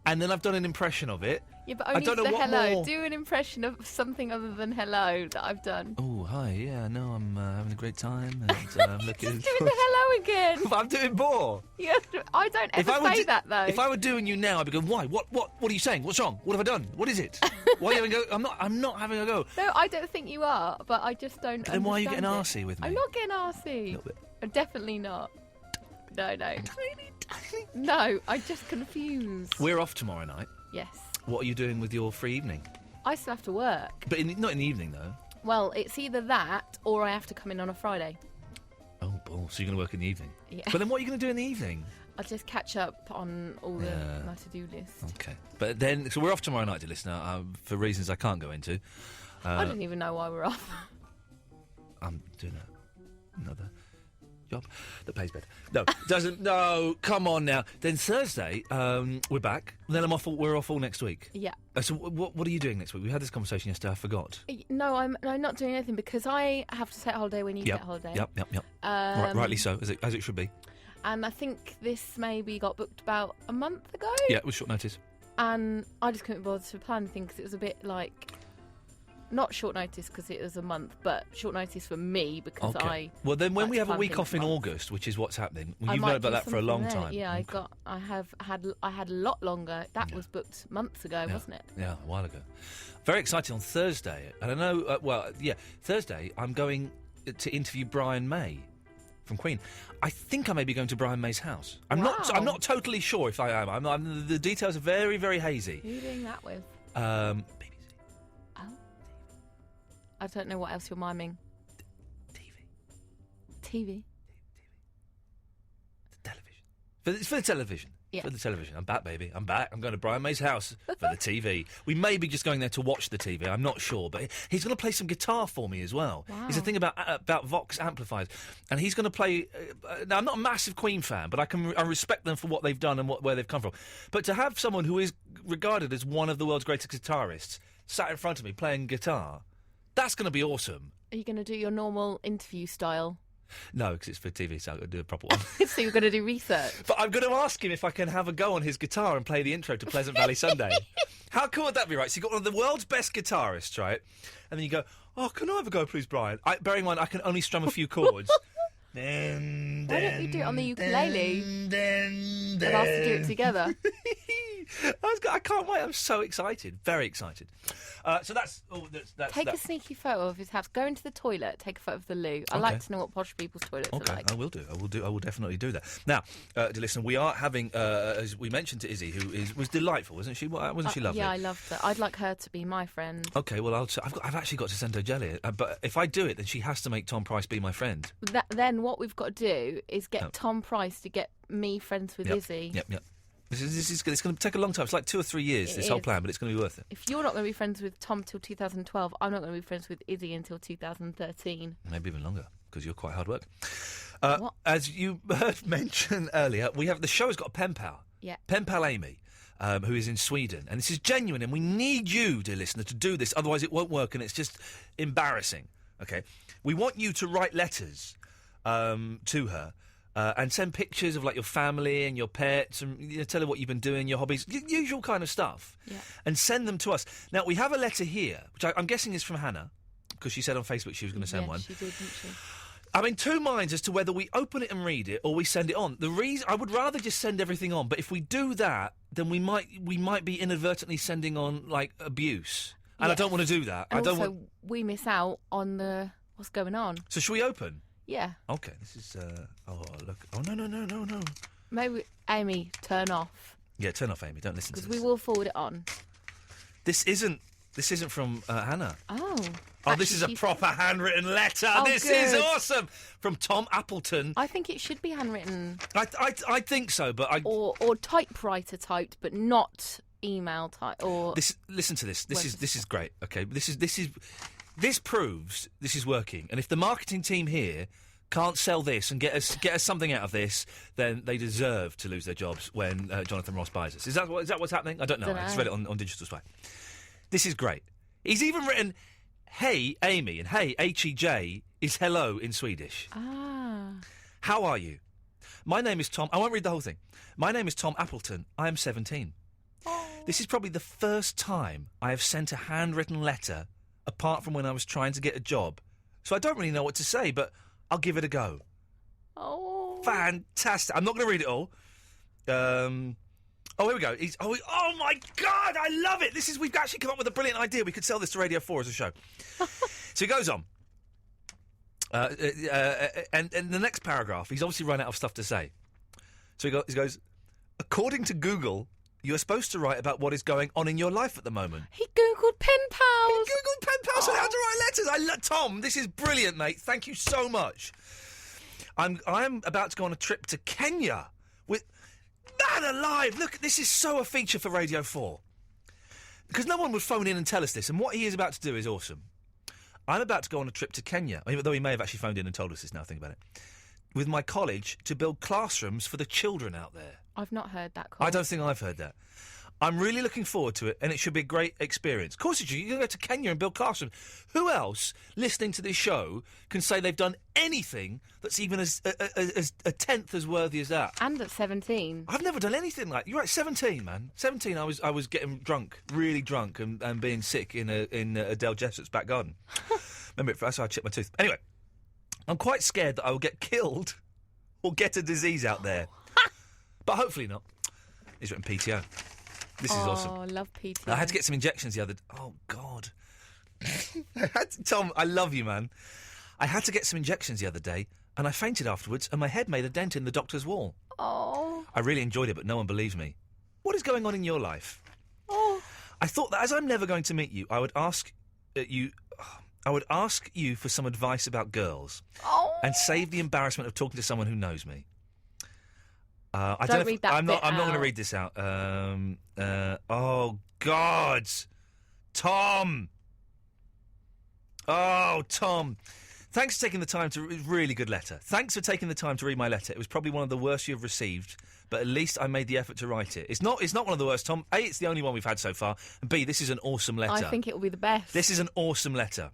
and then I've done an impression of it. Yeah, but only I don't know the what hello. more. Do an impression of something other than hello that I've done. Oh, hi, yeah, no, I'm having a great time, and I'm looking. Just doing the hello again. But I'm doing more. Yeah, I don't ever say that though. If I were doing you now, I'd be going, why? What are you saying? What's wrong? What have I done? What is it? Why are you having a go? I'm not having a go. No, I don't think you are, but I just don't. But then why are you getting understand arsey with me? I'm not getting arsey. A little bit. I'm definitely not. No. No, I'm just confused. We're off tomorrow night. Yes. What are you doing with your free evening? I still have to work. But not in the evening, though. Well, it's either that or I have to come in on a Friday. Oh, balls. So you're going to work in the evening? Yeah. But then what are you going to do in the evening? I'll just catch up on all my to-do list. Okay. But then, so we're off tomorrow night, dear listener, for reasons I can't go into. I don't even know why we're off. I'm doing another job that pays better. No, doesn't. No, come on now. Then Thursday, we're back. Then we're off all next week. Yeah. So what are you doing next week? We had this conversation yesterday. I forgot. No, I'm not doing anything because I have to take a holiday when you get a holiday. Yep. Rightly so, as it should be. And I think this maybe got booked about a month ago. Yeah, it was short notice. And I just couldn't bother to plan anything because it was a bit like... Not short notice because it was a month, but short notice for me because I. Well, then when like we to have a plan week things off in months. August, which is what's happening, I you've might known about do that for a long something then. time. Yeah, Okay. I had a lot longer. That was booked months ago, wasn't it? Yeah, a while ago. Very exciting on Thursday, and I know. Thursday I'm going to interview Brian May from Queen. I think I may be going to Brian May's house. I'm not totally sure if I am. The details are very, very hazy. Who are you doing that with? BBC. Oh. I don't know what else you're miming. TV. Television. It's for the television. Yeah. For the television. I'm back, baby. I'm back. I'm going to Brian May's house for the TV. We may be just going there to watch the TV. I'm not sure. But he's going to play some guitar for me as well. Wow. He's a thing about Vox amplifiers. And he's going to play... now, I'm not a massive Queen fan, but I respect them for what they've done and where they've come from. But to have someone who is regarded as one of the world's greatest guitarists sat in front of me playing guitar, that's going to be awesome. Are you going to do your normal interview style? No, because it's for TV, so I've got to do a proper one. So you're going to do research? But I'm going to ask him if I can have a go on his guitar and play the intro to Pleasant Valley Sunday. How cool would that be, right? So you've got one of the world's best guitarists, right? And then you go, oh, can I have a go, please, Brian? Bearing in mind, I can only strum a few chords. Why don't we do it on the ukulele? And ask to do it together. I can't wait. I'm so excited. Very excited. So that's... Take a sneaky photo of his house. Go into the toilet. Take a photo of the loo. I like to know what posh people's toilets are like. I will do. I will definitely do that. Now, dear listener, we are having, as we mentioned to Izzy, who was delightful, wasn't she? Wasn't she lovely? Yeah, I loved her. I'd like her to be my friend. Okay, well, I've actually got to send her jelly. But if I do it, then she has to make Tom Price be my friend. Then what we've got to do is get Tom Price to get me friends with Izzy. Yep. It's going to take a long time. It's like 2 or 3 years, this whole plan, but it's going to be worth it. If you're not going to be friends with Tom till 2012, I'm not going to be friends with Izzy until 2013. Maybe even longer, because you're quite hard work. As you heard mention earlier, the show has got a pen pal. Yeah. Pen pal Amy, who is in Sweden. And this is genuine, and we need you, dear listener, to do this. Otherwise it won't work, and it's just embarrassing. Okay? We want you to write letters to her. And send pictures of, like, your family and your pets and tell her what you've been doing, your hobbies, usual kind of stuff. Yeah. And send them to us. Now, we have a letter here, which I'm guessing is from Hannah, because she said on Facebook she was going to send one. She did, didn't she? I'm in two minds as to whether we open it and read it or we send it on. The reason I would rather just send everything on, but if we do that, then we might be inadvertently sending on, like, abuse. And I don't want to do that. And we miss out on what's going on. So should we open? Yeah. Okay, this is... oh, look. Oh, no. Maybe, Amy, turn off. Yeah, turn off, Amy. Don't listen to this. Because we will forward it on. This isn't from Hannah. Oh. Oh, this is a proper handwritten letter. Oh, this is awesome. From Tom Appleton. I think it should be handwritten. I think so, but Or typewriter typed, but not email typed. Or... Listen to this. This is great, okay? This proves this is working, and if the marketing team here can't sell this and get us something out of this, then they deserve to lose their jobs when Jonathan Ross buys us. Is that what's happening? I don't know. I just read it on Digital Spy. This is great. He's even written, "Hey, Amy," and "Hey, H-E-J" is hello in Swedish. Ah. How are you? My name is Tom. I won't read the whole thing. My name is Tom Appleton. I am 17. Oh. This is probably the first time I have sent a handwritten letter apart from when I was trying to get a job. So I don't really know what to say, but I'll give it a go. Oh. Fantastic. I'm not going to read it all. Here we go. Oh, my God, I love it. We've actually come up with a brilliant idea. We could sell this to Radio 4 as a show. So he goes on. And in the next paragraph, he's obviously run out of stuff to say. So he goes, according to Google, you're supposed to write about what is going on in your life at the moment. He Googled pen pals. He Googled pen pals and how to write letters. Tom, this is brilliant, mate. Thank you so much. I'm about to go on a trip to Kenya with... Man alive! Look, this is so a feature for Radio 4. Because no one would phone in and tell us this, and what he is about to do is awesome. I'm about to go on a trip to Kenya, even though he may have actually phoned in and told us this now, think about it, with my college to build classrooms for the children out there. I've not heard that call. I don't think I've heard that. I'm really looking forward to it, and it should be a great experience. Of course, you can go to Kenya and build classrooms. Who else, listening to this show, can say they've done anything that's even as a tenth as worthy as that? And at 17. I've never done anything like... You're right, 17, man. 17, I was getting drunk, really drunk, and being sick in Adele Jessup's back garden. Remember, that's how I chipped my tooth. Anyway, I'm quite scared that I will get killed or get a disease out there. But hopefully not. He's written PTO. This is awesome. Oh, I love PTO. I had to get some injections the other... Oh, God. Tom, I love you, man. I had to get some injections the other day, and I fainted afterwards, and my head made a dent in the doctor's wall. Oh. I really enjoyed it, but no one believes me. What is going on in your life? Oh. I thought that as I'm never going to meet you, I would ask you for some advice about girls. Oh. And save the embarrassment of talking to someone who knows me. I Don't don't know read that I'm not bit going to out. read this out. Oh God, Tom. Oh, Tom. Thanks for taking the time to... Really good letter. Thanks for taking the time to read my letter. It was probably one of the worst you've received, but at least I made the effort to write it. It's not one of the worst, Tom. A, it's the only one we've had so far, and B, this is an awesome letter. I think it will be the best. This is an awesome letter.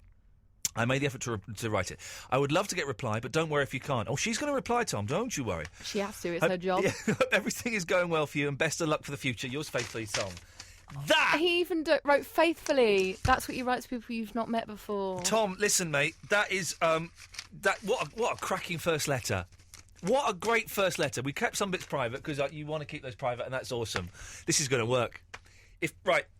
I made the effort to write it. I would love to get a reply, but don't worry if you can't. Oh, she's going to reply, Tom. Don't you worry. She has to. It's her job. Yeah, everything is going well for you, and best of luck for the future. Yours faithfully, Tom. He even wrote faithfully. That's what you write to people you've not met before. Tom, listen, mate. That is what a cracking first letter. What a great first letter. We kept some bits private because you want to keep those private, and that's awesome. This is going to work.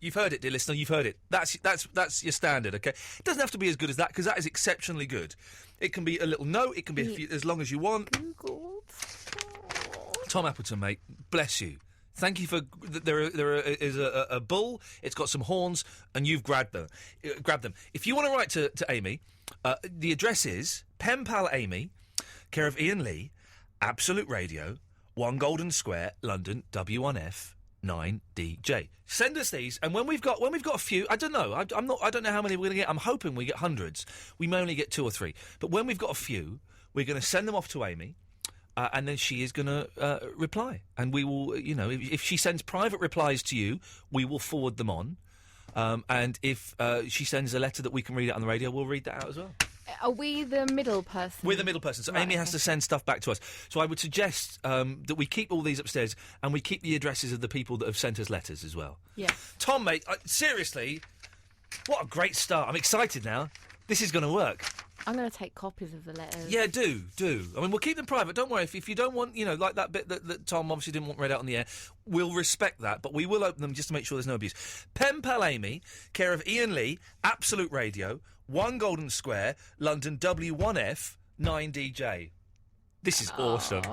You've heard it, dear listener. You've heard it. That's your standard. Okay, it doesn't have to be as good as that because that is exceptionally good. It can be a little note. It can be a few, as long as you want. Tom Appleton, mate. Bless you. Thank you for... There is a bull, it's got some horns, and you've grabbed them. If you want to write to Amy, the address is Pen Pal Amy, care of Iain Lee, Absolute Radio, 1 Golden Square, London, W1F 9DJ. Send us these, and when we've got a few, I don't know. I don't know how many we're going to get. I'm hoping we get hundreds. We may only get 2 or 3, but when we've got a few, we're going to send them off to Amy. And then she is going to reply. And we will, if she sends private replies to you, we will forward them on. And if she sends a letter that we can read out on the radio, we'll read that out as well. Are we the middle person? We're the middle person. So Amy has to send stuff back to us. So I would suggest that we keep all these upstairs and we keep the addresses of the people that have sent us letters as well. Yeah. Tom, mate, seriously, what a great start. I'm excited now. This is going to work. I'm going to take copies of the letters. Yeah, do. I mean, we'll keep them private. Don't worry. If you don't want, like that bit that Tom obviously didn't want read out on the air, we'll respect that, but we will open them just to make sure there's no abuse. Pen Pal Amy, care of Iain Lee, Absolute Radio, 1 Golden Square, London, W1F 9DJ. This is awesome.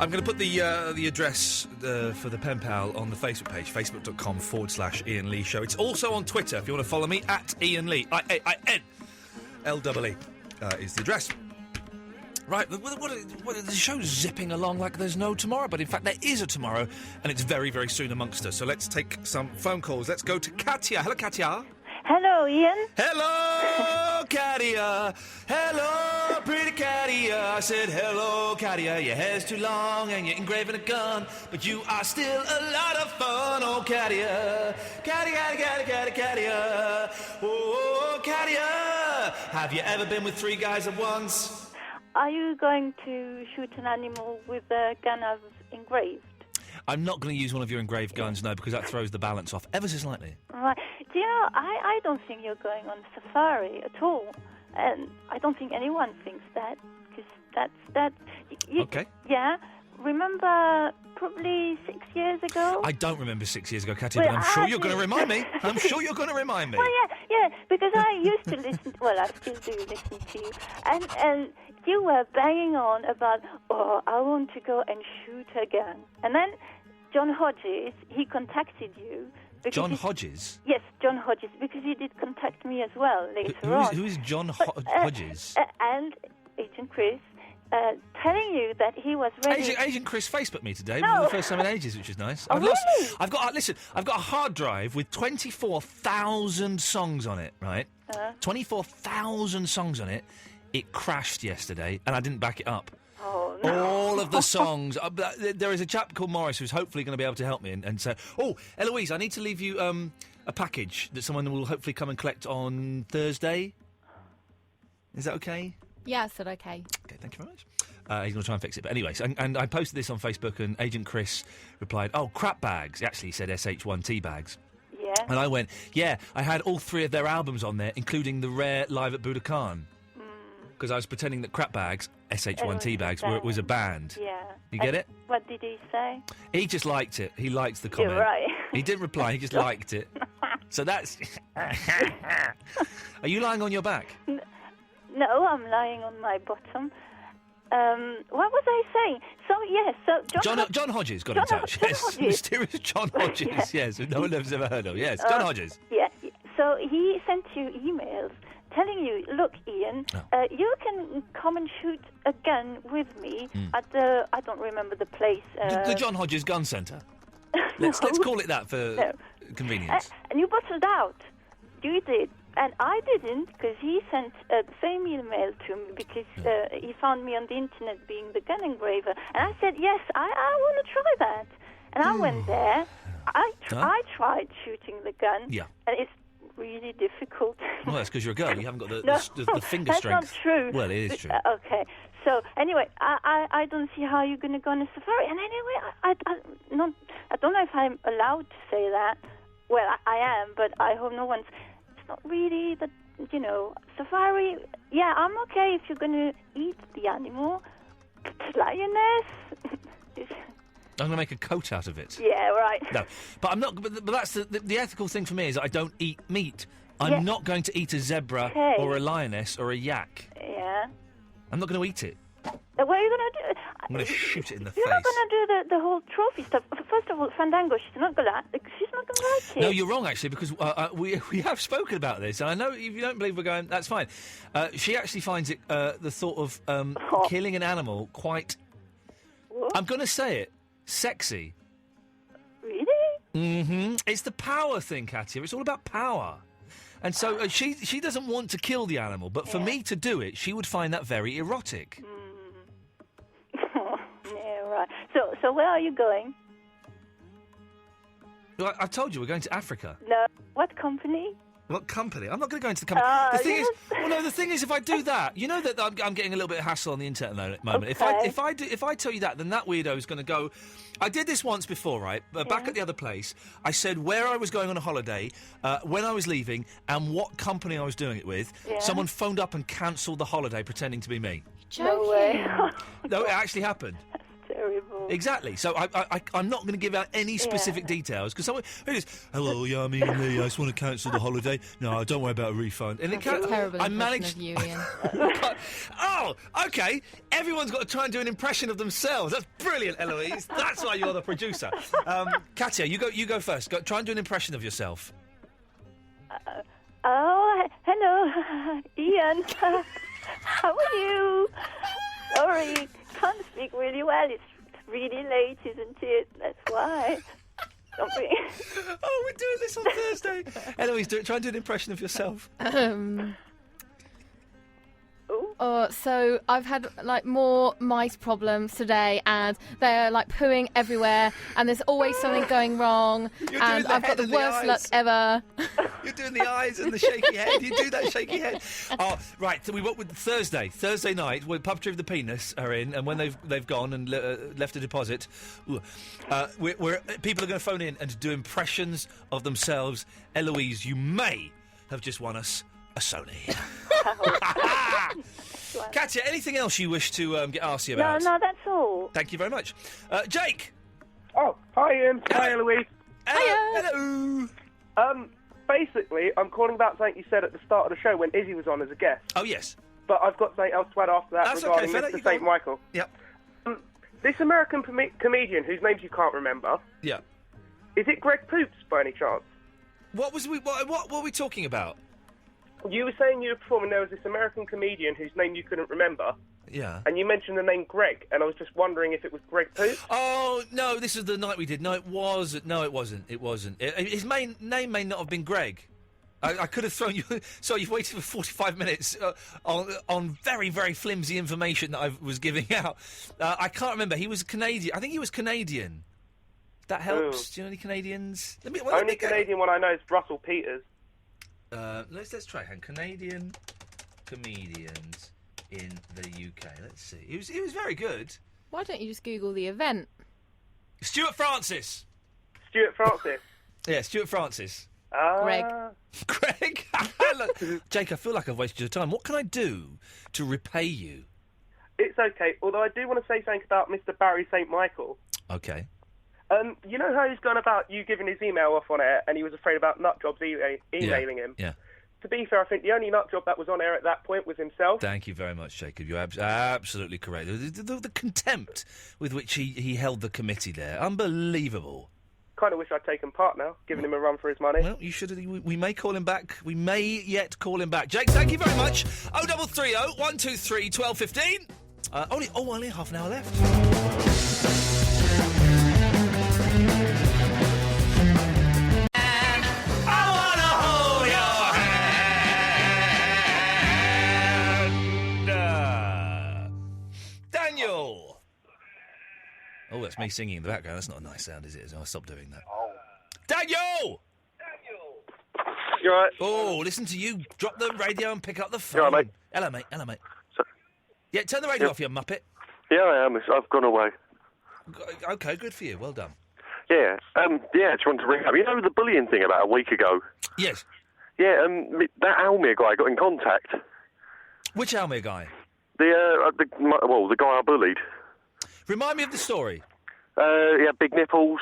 I'm going to put the address for the Pen Pal on the Facebook page, facebook.com/Iain Lee Show. It's also on Twitter if you want to follow me, at Iain Lee. IAINLEE is the address. Right, the show's zipping along like there's no tomorrow, but in fact there is a tomorrow, and it's very, very soon amongst us. So let's take some phone calls. Let's go to Katia. Hello, Katia. Hello, Ian. Hello, Katia. Hello, pretty Katia. I said, hello, Katia. Your hair's too long and you're engraving a gun, but you are still a lot of fun. Oh, Katia. Katia. Oh, Katia. Have you ever been with 3 guys at once? Are you going to shoot an animal with a gun I've engraved? I'm not going to use one of your engraved guns, no, because that throws the balance off ever so slightly. Right. Do you know, I don't think you're going on safari at all. And I don't think anyone thinks that, because that's... Okay. Yeah. Remember probably 6 years ago? I don't remember 6 years ago, Katia, but I'm sure you're going to remind me. I'm sure you're going to remind me. Well, yeah, because I used to listen... Well, I still do listen to you. And you were banging on about, I want to go and shoot a gun. And then John Hodges, he contacted you. John Hodges? Yes, John Hodges, because he did contact me as well later on. Who is John Hodges? And Agent Chris, telling you that he was ready... Agent Chris Facebooked me today No. for the first time in ages, which is nice. Oh, really? I've got a hard drive with 24,000 songs on it, right? 24,000 songs on it. It crashed yesterday, and I didn't back it up. Oh, no. All of the songs. There is a chap called Morris who's hopefully going to be able to help me and say, oh, Eloise, I need to leave you a package that someone will hopefully come and collect on Thursday. Is that okay? Yeah, I said okay. Okay, thank you very much. He's going to try and fix it. But anyways, and I posted this on Facebook, and Agent Chris replied, oh, crap bags. Actually, he said SH1T bags. Yeah. And I went, yeah, I had all 3 of their albums on there, including the rare Live at Budokan. Because I was pretending that crap bags, SH1T bags, was a band. Yeah. You get it? What did he say? He just liked it. He liked the comment. You're right. He didn't reply, he just liked it. So that's... Are you lying on your back? No, No, I'm lying on my bottom. What was I saying? So, yes, John Hodges got in touch. John Yes, Hodges. mysterious John Hodges. Yes, no one has ever heard of. Yes, John Hodges. Yeah, so he sent you emails telling you, look, Ian, you can come and shoot a gun with me at the, I don't remember the place. The John Hodges Gun Centre. Let's call it that for convenience. And you bottled out. You did. And I didn't, because he sent the same email to me because he found me on the internet being the gun engraver. And I said, yes, I want to try that. And I went there. I tried shooting the gun. Yeah. And it's really difficult. Well, that's because you're a girl. You haven't got the finger that's strength. That's not true. Well, it is true. Okay. So, anyway, I don't see how you're going to go on a safari. And anyway, I don't know if I'm allowed to say that. Well, I am, but I hope no one's... It's not really the, safari. Yeah, I'm okay if you're going to eat the animal. Lioness... I'm going to make a coat out of it. Yeah, right. No, but I'm not. But that's the ethical thing for me is I don't eat meat. I'm not going to eat a zebra or a lioness or a yak. Yeah. I'm not going to eat it. What are you going to do? I'm going to shoot it in the You're face. not going to do the whole trophy stuff. First of all, Fandango, she's not going to like it. No, you're wrong, actually, because we have spoken about this, and I know if you don't believe we're going, that's fine. She actually finds it, the thought of killing an animal quite... What? I'm going to say it. Sexy. Really? Mm-hmm. It's the power thing, Katia. It's all about power. And so she doesn't want to kill the animal, but for me to do it, she would find that very erotic. Yeah, right. So where are you going? Well, I told you we're going to Africa. No. What company? What company? I'm not going to go into the company. The thing is, if I do that, you know that I'm getting a little bit of hassle on the internet at the moment. Okay. If I tell you that, then that weirdo is going to go. I did this once before, right? Back at the other place, I said where I was going on a holiday, when I was leaving, and what company I was doing it with. Yeah. Someone phoned up and cancelled the holiday, pretending to be me. No way. No, it actually happened. Terrible. Exactly. So I'm not going to give out any specific details because someone who goes, "Hello, yeah, me and Lee. I just want to cancel the holiday. No, don't worry about a refund." And That's a terrible I impression managed. of you, Ian. Oh, okay. Everyone's got to try and do an impression of themselves. That's brilliant, Eloise. That's why you're the producer. Katia, you go first. Try and do an impression of yourself. Hello, Ian. How are you? Sorry, can't speak really well. It's really late, isn't it? That's why. Something. Oh, we're doing this on Thursday. Eloise, try and do an impression of yourself. So I've had more mice problems today, and they're pooing everywhere, and there's always something going wrong, and I've got the worst luck ever. You're doing the eyes and the shaky head. You do that shaky head. Oh, right. So we went with Thursday night. Where Puppetry of the Penis are in, and when they've gone and left a deposit, we're people are going to phone in and do impressions of themselves. Eloise, you may have just won us a Sony. Katia, anything else you wish to get arsy about? No, that's all. Thank you very much. Jake. Oh, hi Ian. Hi Eloise. Hello. Basically, I'm calling about something you said at the start of the show when Izzy was on as a guest. Oh, yes. But I've got something else to add after that That's regarding okay, fella, Mr. St. Michael. Yep. This American comedian whose names you can't remember. Yeah. Is it Greg Poops by any chance? What were we talking about? You were saying you were performing. There was this American comedian whose name you couldn't remember. Yeah. And you mentioned the name Greg, and I was just wondering if it was Greg Poops. Oh, no, this is the night we did. No, it wasn't. It wasn't. His name may not have been Greg. I could have thrown you... So you've waited for 45 minutes on very, very flimsy information that I was giving out. I can't remember. He was Canadian. I think he was Canadian. That helps. Ooh. Do you know any Canadians? Only Canadian one I know is Russell Peters. Let's try him. Canadian comedians in the UK. Let's see. He was very good. Why don't you just Google the event? Stuart Francis. Stuart Francis. Yeah, Stuart Francis. Greg. Greg. Look, Jake, I feel like I've wasted your time. What can I do to repay you? It's okay. Although I do want to say something about Mr. Barry St. Michael. Okay. You know how he's gone about you giving his email off on air, and he was afraid about nutjobs emailing him? Yeah. to be fair, I think the only nut job that was on air at that point was himself. Thank you very much, Jacob. You're absolutely correct. The contempt with which he held the committee there, unbelievable. Kind of wish I'd taken part now, giving him a run for his money. Well, you should. We may call him back. We may yet call him back. Jake, thank you very much. 0330 123 1215. Only half an hour left. Daniel! Oh, that's me singing in the background. That's not a nice sound, is it? I'll stop doing that. Oh. Daniel! You all right? Oh, listen to you. Drop the radio and pick up the phone. You all right, mate? Hello, mate. Hello, mate. Yeah, turn the radio off, you muppet. Yeah, I am. I've gone away. OK, good for you. Well done. Yeah. I just wanted to ring up. You know the bullying thing about a week ago? Yes. Yeah, that Almere guy got in contact. Which Almere guy? The guy I bullied. Remind me of the story. He had big nipples.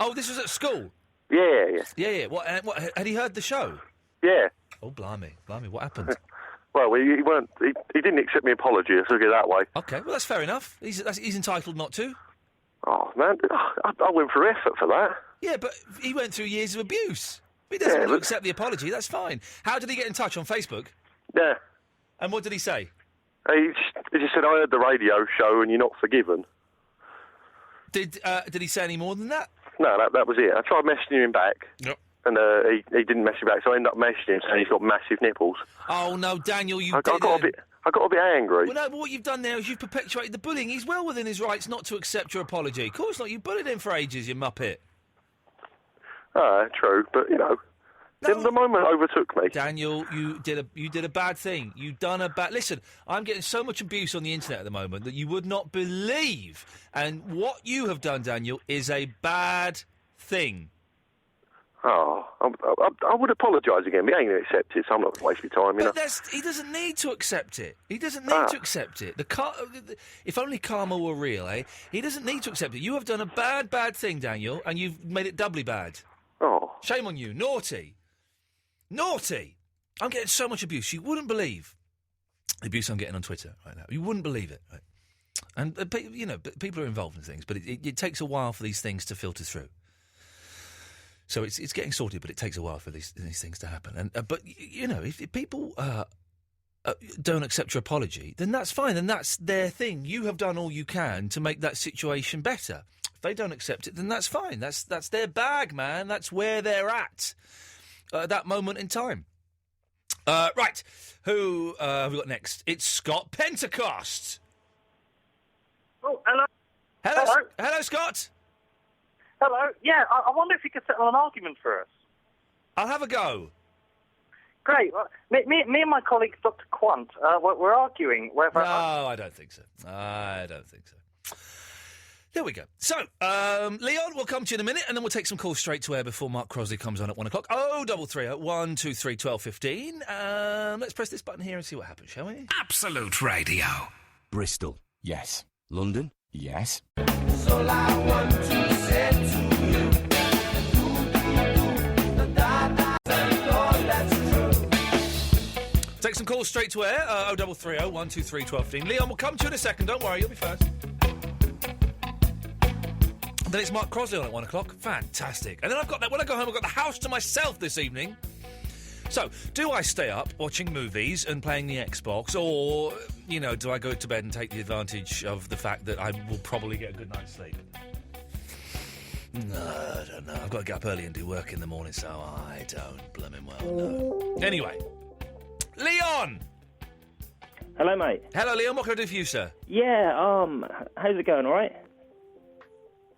Oh, this was at school? Yeah. Yeah. What, had he heard the show? Yeah. Oh, blimey. What happened? Well, he didn't accept my apology, let's look at it that way. OK, well, that's fair enough. He's entitled not to. Oh, man, I went through effort for that. Yeah, but he went through years of abuse. If he doesn't want to accept the apology, that's fine. How did he get in touch, on Facebook? Yeah. And what did he say? He just said, I heard the radio show and you're not forgiven. Did he say any more than that? No, that was it. I tried messaging him back. Yep. And he didn't message me back, so I ended up messaging him saying he's got massive nipples. Oh, no, Daniel, I got a bit angry. Well, no, but what you've done now is you've perpetuated the bullying. He's well within his rights not to accept your apology. Of course not. You bullied him for ages, you muppet. True, but, the moment overtook me. Daniel, you did a bad thing. You've done a bad... Listen, I'm getting so much abuse on the internet at the moment that you would not believe. And what you have done, Daniel, is a bad thing. Oh, I would apologise again, but he ain't going to accept it, so I'm not going to waste my time, But he doesn't need to accept it. He doesn't need to accept it. If only karma were real, eh? He doesn't need to accept it. You have done a bad thing, Daniel, and you've made it doubly bad. Oh. Shame on you. Naughty. I'm getting so much abuse. You wouldn't believe the abuse I'm getting on Twitter right now. You wouldn't believe it. Right? And, people are involved in things, but it takes a while for these things to filter through. So it's getting sorted, but it takes a while for these things to happen. But if people don't accept your apology, then that's fine. Then that's their thing. You have done all you can to make that situation better. If they don't accept it, then that's fine. That's their bag, man. That's where they're at that moment in time. Right. Who have we got next? It's Scott Pentecost. Oh, hello. Hello, Scott. Hello. Yeah, I wonder if you could settle an argument for us. I'll have a go. Great. Well, me and my colleague, Dr. Quant, we're arguing whether... No, I don't think so. There we go. So, Leon, we'll come to you in a minute, and then we'll take some calls straight to air before Mark Crosley comes on at 1 o'clock. 0330 123 1215. Let's press this button here and see what happens, shall we? Absolute Radio. Bristol, yes. London, yes. All I want to say to you, that's true. Take some calls straight to air. 0330 123 1215. Leon, we'll come to you in a second. Don't worry, you'll be first. Then it's Mark Crosley on at 1 o'clock. Fantastic. And then when I go home, I've got the house to myself this evening. So, do I stay up watching movies and playing the Xbox, or, do I go to bed and take the advantage of the fact that I will probably get a good night's sleep? No, I don't know. I've got to get up early and do work in the morning, so I don't blooming well know. Anyway, Leon! Hello, mate. Hello, Leon. What can I do for you, sir? Yeah, how's it going, all right?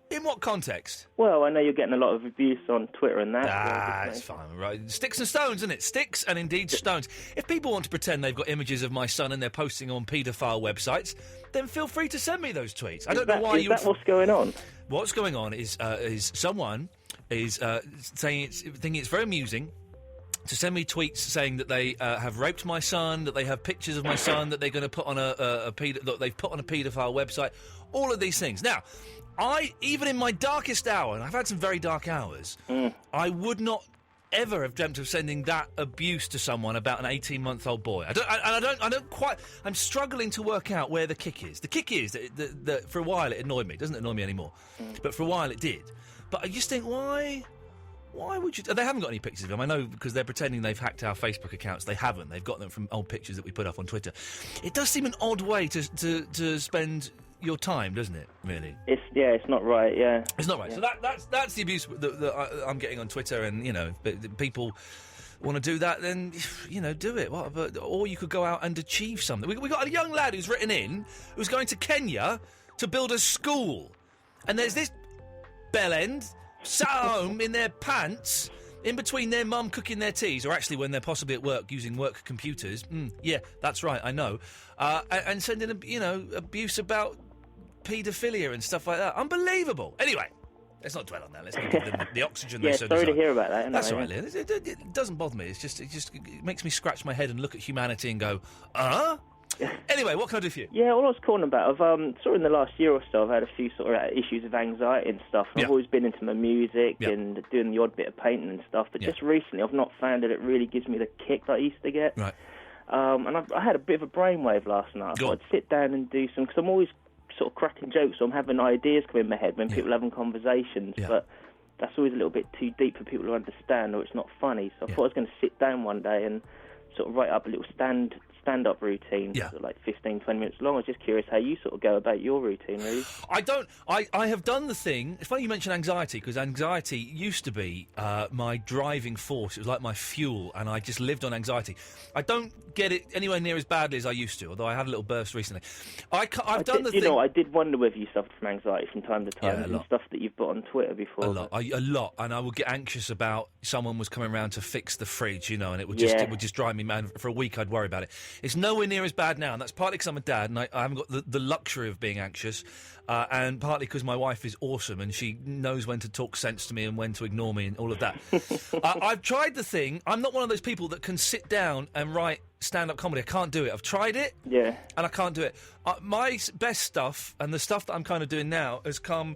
In what context? Well, I know you're getting a lot of abuse on Twitter and that. It's fine, right? Sticks and stones, isn't it? Sticks and indeed stones. If people want to pretend they've got images of my son and they're posting on paedophile websites, then feel free to send me those tweets. I don't know why you... Is that what's going on? What's going on is someone is thinking it's very amusing to send me tweets saying that they have raped my son, that they have pictures of my son, that they're going to put on that they've put on a paedophile website. All of these things. Now, even in my darkest hour, and I've had some very dark hours, I would not ever have dreamt of sending that abuse to someone about an 18-month-old boy. I'm struggling to work out where the kick is. The kick is that for a while it annoyed me. It doesn't annoy me anymore. But for a while it did. But I just think, why would you... They haven't got any pictures of him. I know, because they're pretending they've hacked our Facebook accounts. They haven't. They've got them from old pictures that we put up on Twitter. It does seem an odd way to spend your time, doesn't it, really? It's not right, yeah. It's not right. Yeah. So that's the abuse that I'm getting on Twitter, and, people want to do that, then, do it. Or you could go out and achieve something. We got a young lad who's written in, who's going to Kenya to build a school. And there's this bellend sat at home in their pants, in between their mum cooking their teas, or actually when they're possibly at work using work computers. Yeah, that's right, I know. And sending, abuse about paedophilia and stuff like that. Unbelievable. Anyway, let's not dwell on that. Let's not give them the oxygen they so sorry deserve. to hear about that. Anyway, That's all right, Leon. It doesn't bother me. It just makes me scratch my head and look at humanity and go, Anyway, what can I do for you? Yeah, all I was calling about, I've sort of in the last year or so, I've had a few sort of issues of anxiety and stuff. I've always been into my music and doing the odd bit of painting and stuff, but just recently I've not found that it really gives me the kick that I used to get. Right. And I had a bit of a brainwave last night. I thought I'd sit down and do some, because I'm always sort of cracking jokes, so I'm having ideas come in my head when people are having conversations, but that's always a little bit too deep for people to understand, or it's not funny. So I thought I was going to sit down one day and sort of write up a little stand-up routine, sort of like 15, 20 minutes long. I was just curious how you sort of go about your routine, really. I have done the thing. It's funny you mention anxiety, because anxiety used to be my driving force. It was like my fuel, and I just lived on anxiety. I don't get it anywhere near as badly as I used to, although I had a little burst recently. I've done the thing... I did wonder whether you suffered from anxiety from time to time, and stuff that you've put on Twitter before. A lot, and I would get anxious about someone was coming around to fix the fridge, and it would just drive me mad. For a week, I'd worry about it. It's nowhere near as bad now, and that's partly because I'm a dad, and I haven't got the luxury of being anxious, and partly because my wife is awesome, and she knows when to talk sense to me and when to ignore me and all of that. I've tried the thing. I'm not one of those people that can sit down and write stand-up comedy. I can't do it. I've tried it, and I can't do it. My best stuff, and the stuff that I'm kind of doing now, has come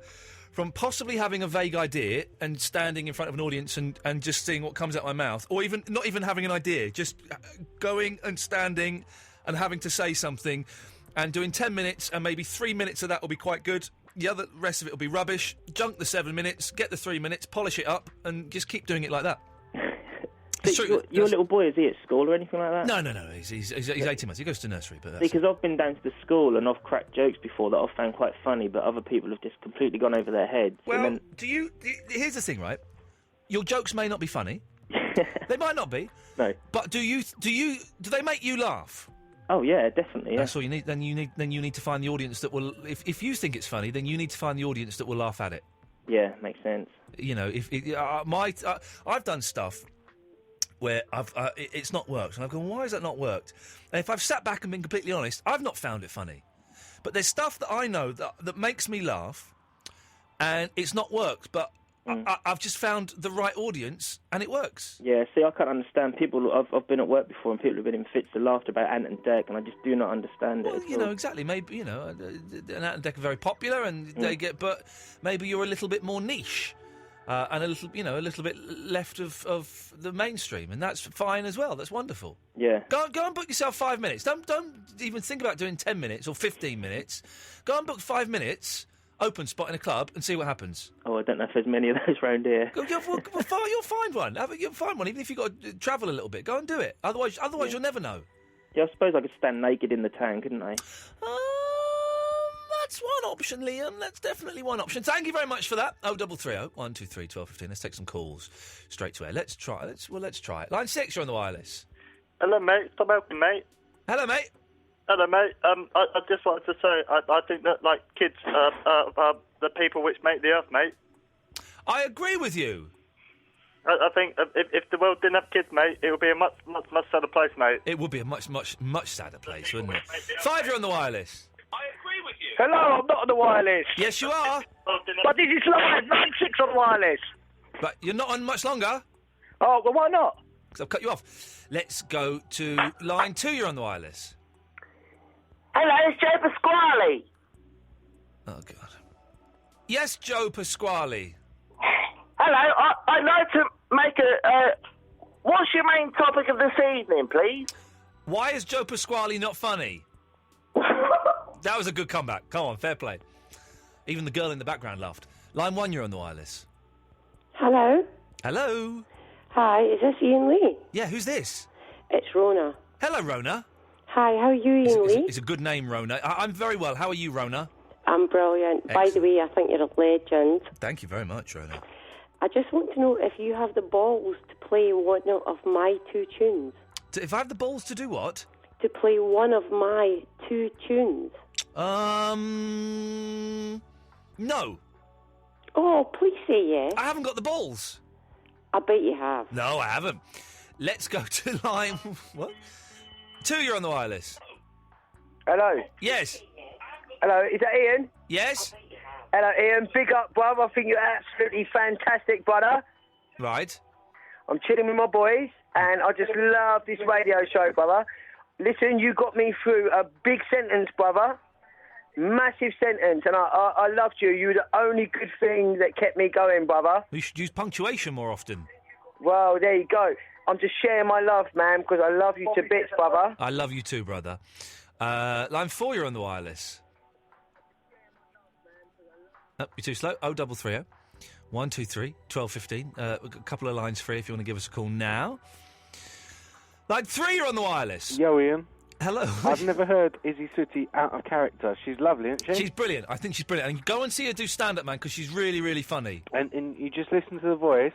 from possibly having a vague idea and standing in front of an audience and just seeing what comes out my mouth, or even not even having an idea, just going and standing and having to say something and doing 10 minutes, and maybe 3 minutes of that will be quite good. The other rest of it will be rubbish. Junk the 7 minutes, get the 3 minutes, polish it up, and just keep doing it like that. Your little boy, is he at school or anything like that? No. He's 18 months. He goes to nursery, but that's... Because I've been down to the school and I've cracked jokes before that I've found quite funny, but other people have just completely gone over their heads. Well, here's the thing, right? Your jokes may not be funny. They might not be. No. But do they make you laugh? Oh yeah, definitely. Yeah. That's all you need. Then you need to find the audience that will. If you think it's funny, then you need to find the audience that will laugh at it. Yeah, makes sense. I've done stuff where it's not worked, and I've gone, why has that not worked? And if I've sat back and been completely honest, I've not found it funny. But there's stuff that I know that makes me laugh, and it's not worked, but I've just found the right audience, and it works. Yeah, see, I can't understand people. I've been at work before, and people have been in fits of laughter about Ant and Dec, and I just do not understand it. Well, exactly. Maybe Ant and Dec are very popular, and they get, but maybe you're a little bit more niche. And a little bit left of the mainstream, and that's fine as well. That's wonderful. Yeah. Go and book yourself 5 minutes. Don't even think about doing 10 minutes or 15 minutes. Go and book 5 minutes, open spot in a club, and see what happens. Oh, I don't know if there's many of those around here. You'll find one. You'll find one, even if you've got to travel a little bit. Go and do it. Otherwise you'll never know. Yeah, I suppose I could stand naked in the town, couldn't I? That's one option, Liam. That's definitely one option. Thank you very much for that. 0330 123 1215. Let's take some calls straight to air. Let's try it. Line 6, you're on the wireless. Hello, mate. Stop helping, mate. Hello, mate. Hello, mate. I just wanted to say, I think that, like, kids are the people which make the earth, mate. I agree with you. I think if the world didn't have kids, mate, it would be a much sadder place, mate. It would be a much sadder place, wouldn't it? 5, you're on the wireless. Hello, I'm not on the wireless. Yes, you are. But this is live, 96 on wireless. But you're not on much longer. Oh, well, why not? Because I've cut you off. Let's go to line 2, you're on the wireless. Hello, it's Joe Pasquale. Oh, God. Yes, Joe Pasquale. Hello, I'd like to make what's your main topic of this evening, please? Why is Joe Pasquale not funny? That was a good comeback. Come on, fair play. Even the girl in the background laughed. Line 1, you're on the wireless. Hello? Hello? Hi, is this Ian Lee? Yeah, who's this? It's Rona. Hello, Rona. Hi, how are you, Ian Lee? It's a good name, Rona. I'm very well. How are you, Rona? I'm brilliant. By the way, I think you're a legend. Thank you very much, Rona. I just want to know if you have the balls to play one of my 2 tunes. If I have the balls to do what? To play one of my 2 tunes. No. Oh, please say yes. I haven't got the balls. I bet you have. No, I haven't. Let's go to line... What? 2, you're on the wireless. Hello. Yes. Hello, is that Ian? Yes. Hello, Ian. Big up, brother. I think you're absolutely fantastic, brother. Right. I'm chilling with my boys, and I just love this radio show, brother. Listen, you got me through a big sentence, brother. Massive sentence, and I loved you. You were the only good thing that kept me going, brother. You should use punctuation more often. Well, there you go. I'm just sharing my love, man, because I love you to bits, brother. I love you too, brother. Line 4, you're on the wireless. Oh, you're too slow. 0330 123 1215. A couple of lines free if you want to give us a call now. Line 3, you're on the wireless. Yo, Ian. Hello. I've never heard Isy Suttie out of character. She's lovely, isn't she? She's brilliant. I think she's brilliant. And go and see her do stand-up, man, because she's really, really funny. And you just listen to the voice,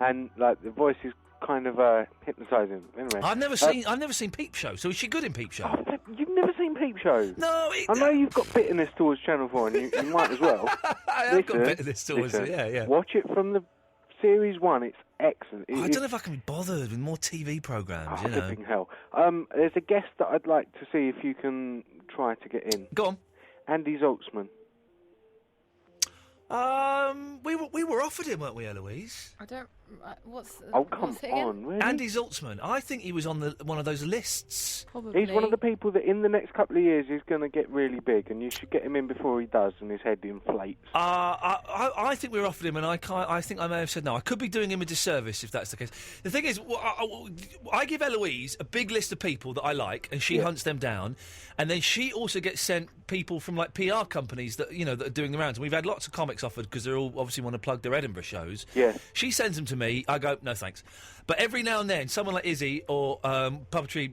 and like the voice is kind of hypnotising. Anyway, I've never seen Peep Show. So is she good in Peep Show? You've never seen Peep Show? No. I know you've got bitterness towards Channel 4, and you might as well. I have got bitterness towards it. Yeah. Watch it from the Series 1. It's excellent. I don't know if I can be bothered with more TV programmes. You know. Flipping hell. There's a guest that I'd like to see if you can try to get in. Go on. Andy Zaltzman. We were offered him, weren't we, Eloise? I don't. What's? Oh, come what's it again? on, really? Andy Zaltzman. I think he was on one of those lists. Probably. He's one of the people that in the next couple of years is going to get really big, and you should get him in before he does, and his head inflates. I think we were offered him, and I think I may have said no. I could be doing him a disservice if that's the case. The thing is, I give Eloise a big list of people that I like, and she hunts them down, and then she also gets sent people from like PR companies that that are doing the rounds. And we've had lots of comics offered because they all obviously want to plug their Edinburgh shows. Yeah. She sends them to me. I go, no thanks. But every now and then, someone like Izzy or puppetry,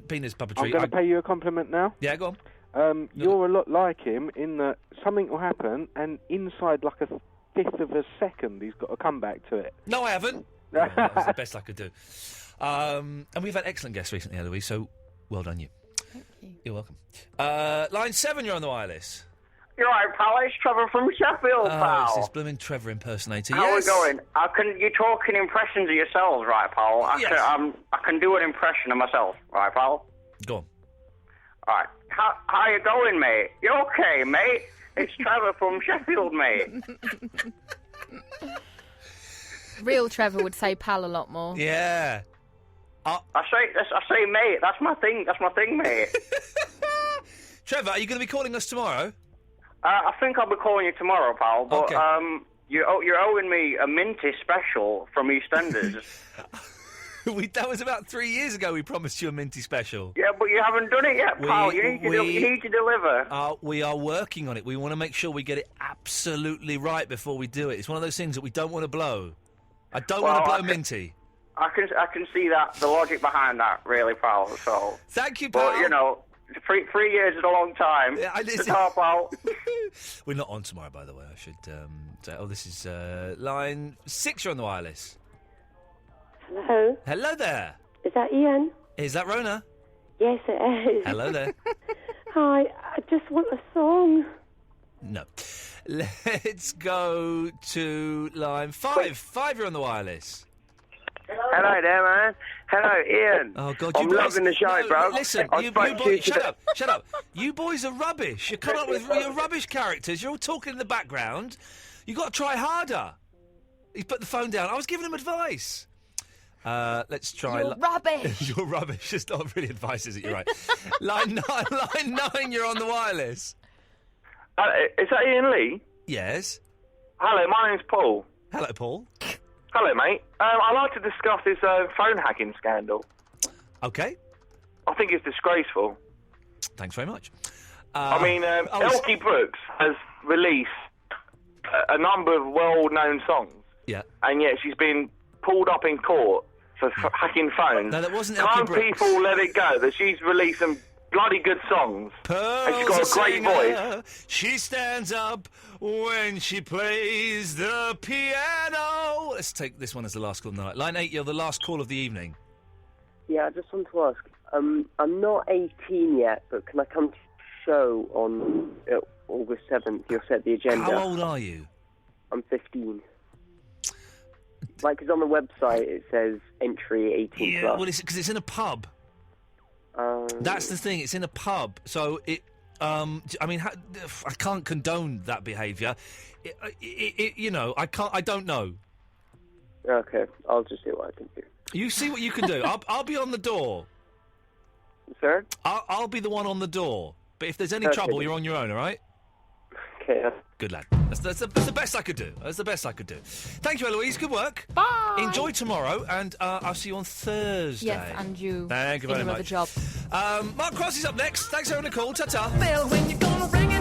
Penis puppetry. I'm going to pay you a compliment now. Yeah, go on. You're a lot like him in that something will happen, and inside like a fifth of a second, he's got to come back to it. No, I haven't. That was the best I could do. And we've had excellent guests recently, Eloise, so well done you. Thank you. You're welcome. Line 7, you're on the wireless. You're right, pal. It's Trevor from Sheffield, pal. It's this blooming Trevor impersonator. How Yes. we going? You're talking impressions of yourselves, right, pal? Yes. I can do an impression of myself, right, pal? Go on. All right. How you going, mate? You okay, mate? It's Trevor from Sheffield, mate. Real Trevor would say pal a lot more. Yeah. I say, mate. That's my thing. That's my thing, mate. Trevor, are you going to be calling us tomorrow? I think I'll be calling you tomorrow, pal. But Okay. you're owing me a minty special from EastEnders. That was about 3 years ago. We promised you a minty special. Yeah, but you haven't done it yet, pal. You need to deliver. We are working on it. We want to make sure we get it absolutely right before we do it. It's one of those things that we don't want to blow. I don't want to blow minty. I can see that, the logic behind that, really, pal. So thank you, pal. But 3 years is a long time. Yeah, To help out. We're not on tomorrow, by the way. I should say. Oh, this is line 6. You're on the wireless. Hello. Hello there. Is that Ian? Is that Rona? Yes, it is. Hello there. Hi, I just want a song. No. Let's go to line 5. 5, you're on the wireless. Hello there, man. Hello, Ian. Oh, God, I'm loving the show, bro. Listen, I you spoke to boys, you shut up. You boys are rubbish. You come up with your rubbish characters. You're all talking in the background. You've got to try harder. He put the phone down. I was giving him advice. Let's try... You're rubbish. You're rubbish. It's not really advice, is it? You're right. line 9, you're on the wireless. Is that Ian Lee? Yes. Hello, my name's Paul. Hello, Paul. Hello, mate. I'd like to discuss this phone hacking scandal. Okay. I think it's disgraceful. Thanks very much. Elkie Brooks has released a number of well-known songs. Yeah. And yet she's been pulled up in court for hacking phones. No, that wasn't Elkie Can't Brooks. people let it go that she's released some bloody good songs? And she's got a great voice. She stands up when she plays the piano. Let's take this one as the last call of the night. Line 8, you're the last call of the evening. Yeah, I just want to ask. I'm not 18 yet, but can I come to the show on August 7th? You'll set the agenda. How old are you? I'm 15. Like, because on the website it says entry 18 Yeah, plus. well, because it's in a pub. That's the thing. It's in a pub, so it. I can't condone that behaviour. I can't. I don't know. Okay, I'll just see what I can do. You see what you can do. I'll be on the door. Sir? I'll be the one on the door. But if there's any Okay. trouble, you're on your own. All right. Okay. Good lad. That's the best I could do. That's the best I could do. Thank you, Eloise. Good work. Bye. Enjoy tomorrow, and I'll see you on Thursday. Yes, and you. Thank you very in your much. other job. Mark Cross is up next. Thanks for having a call. Ta-ta. Bell, when you gonna ring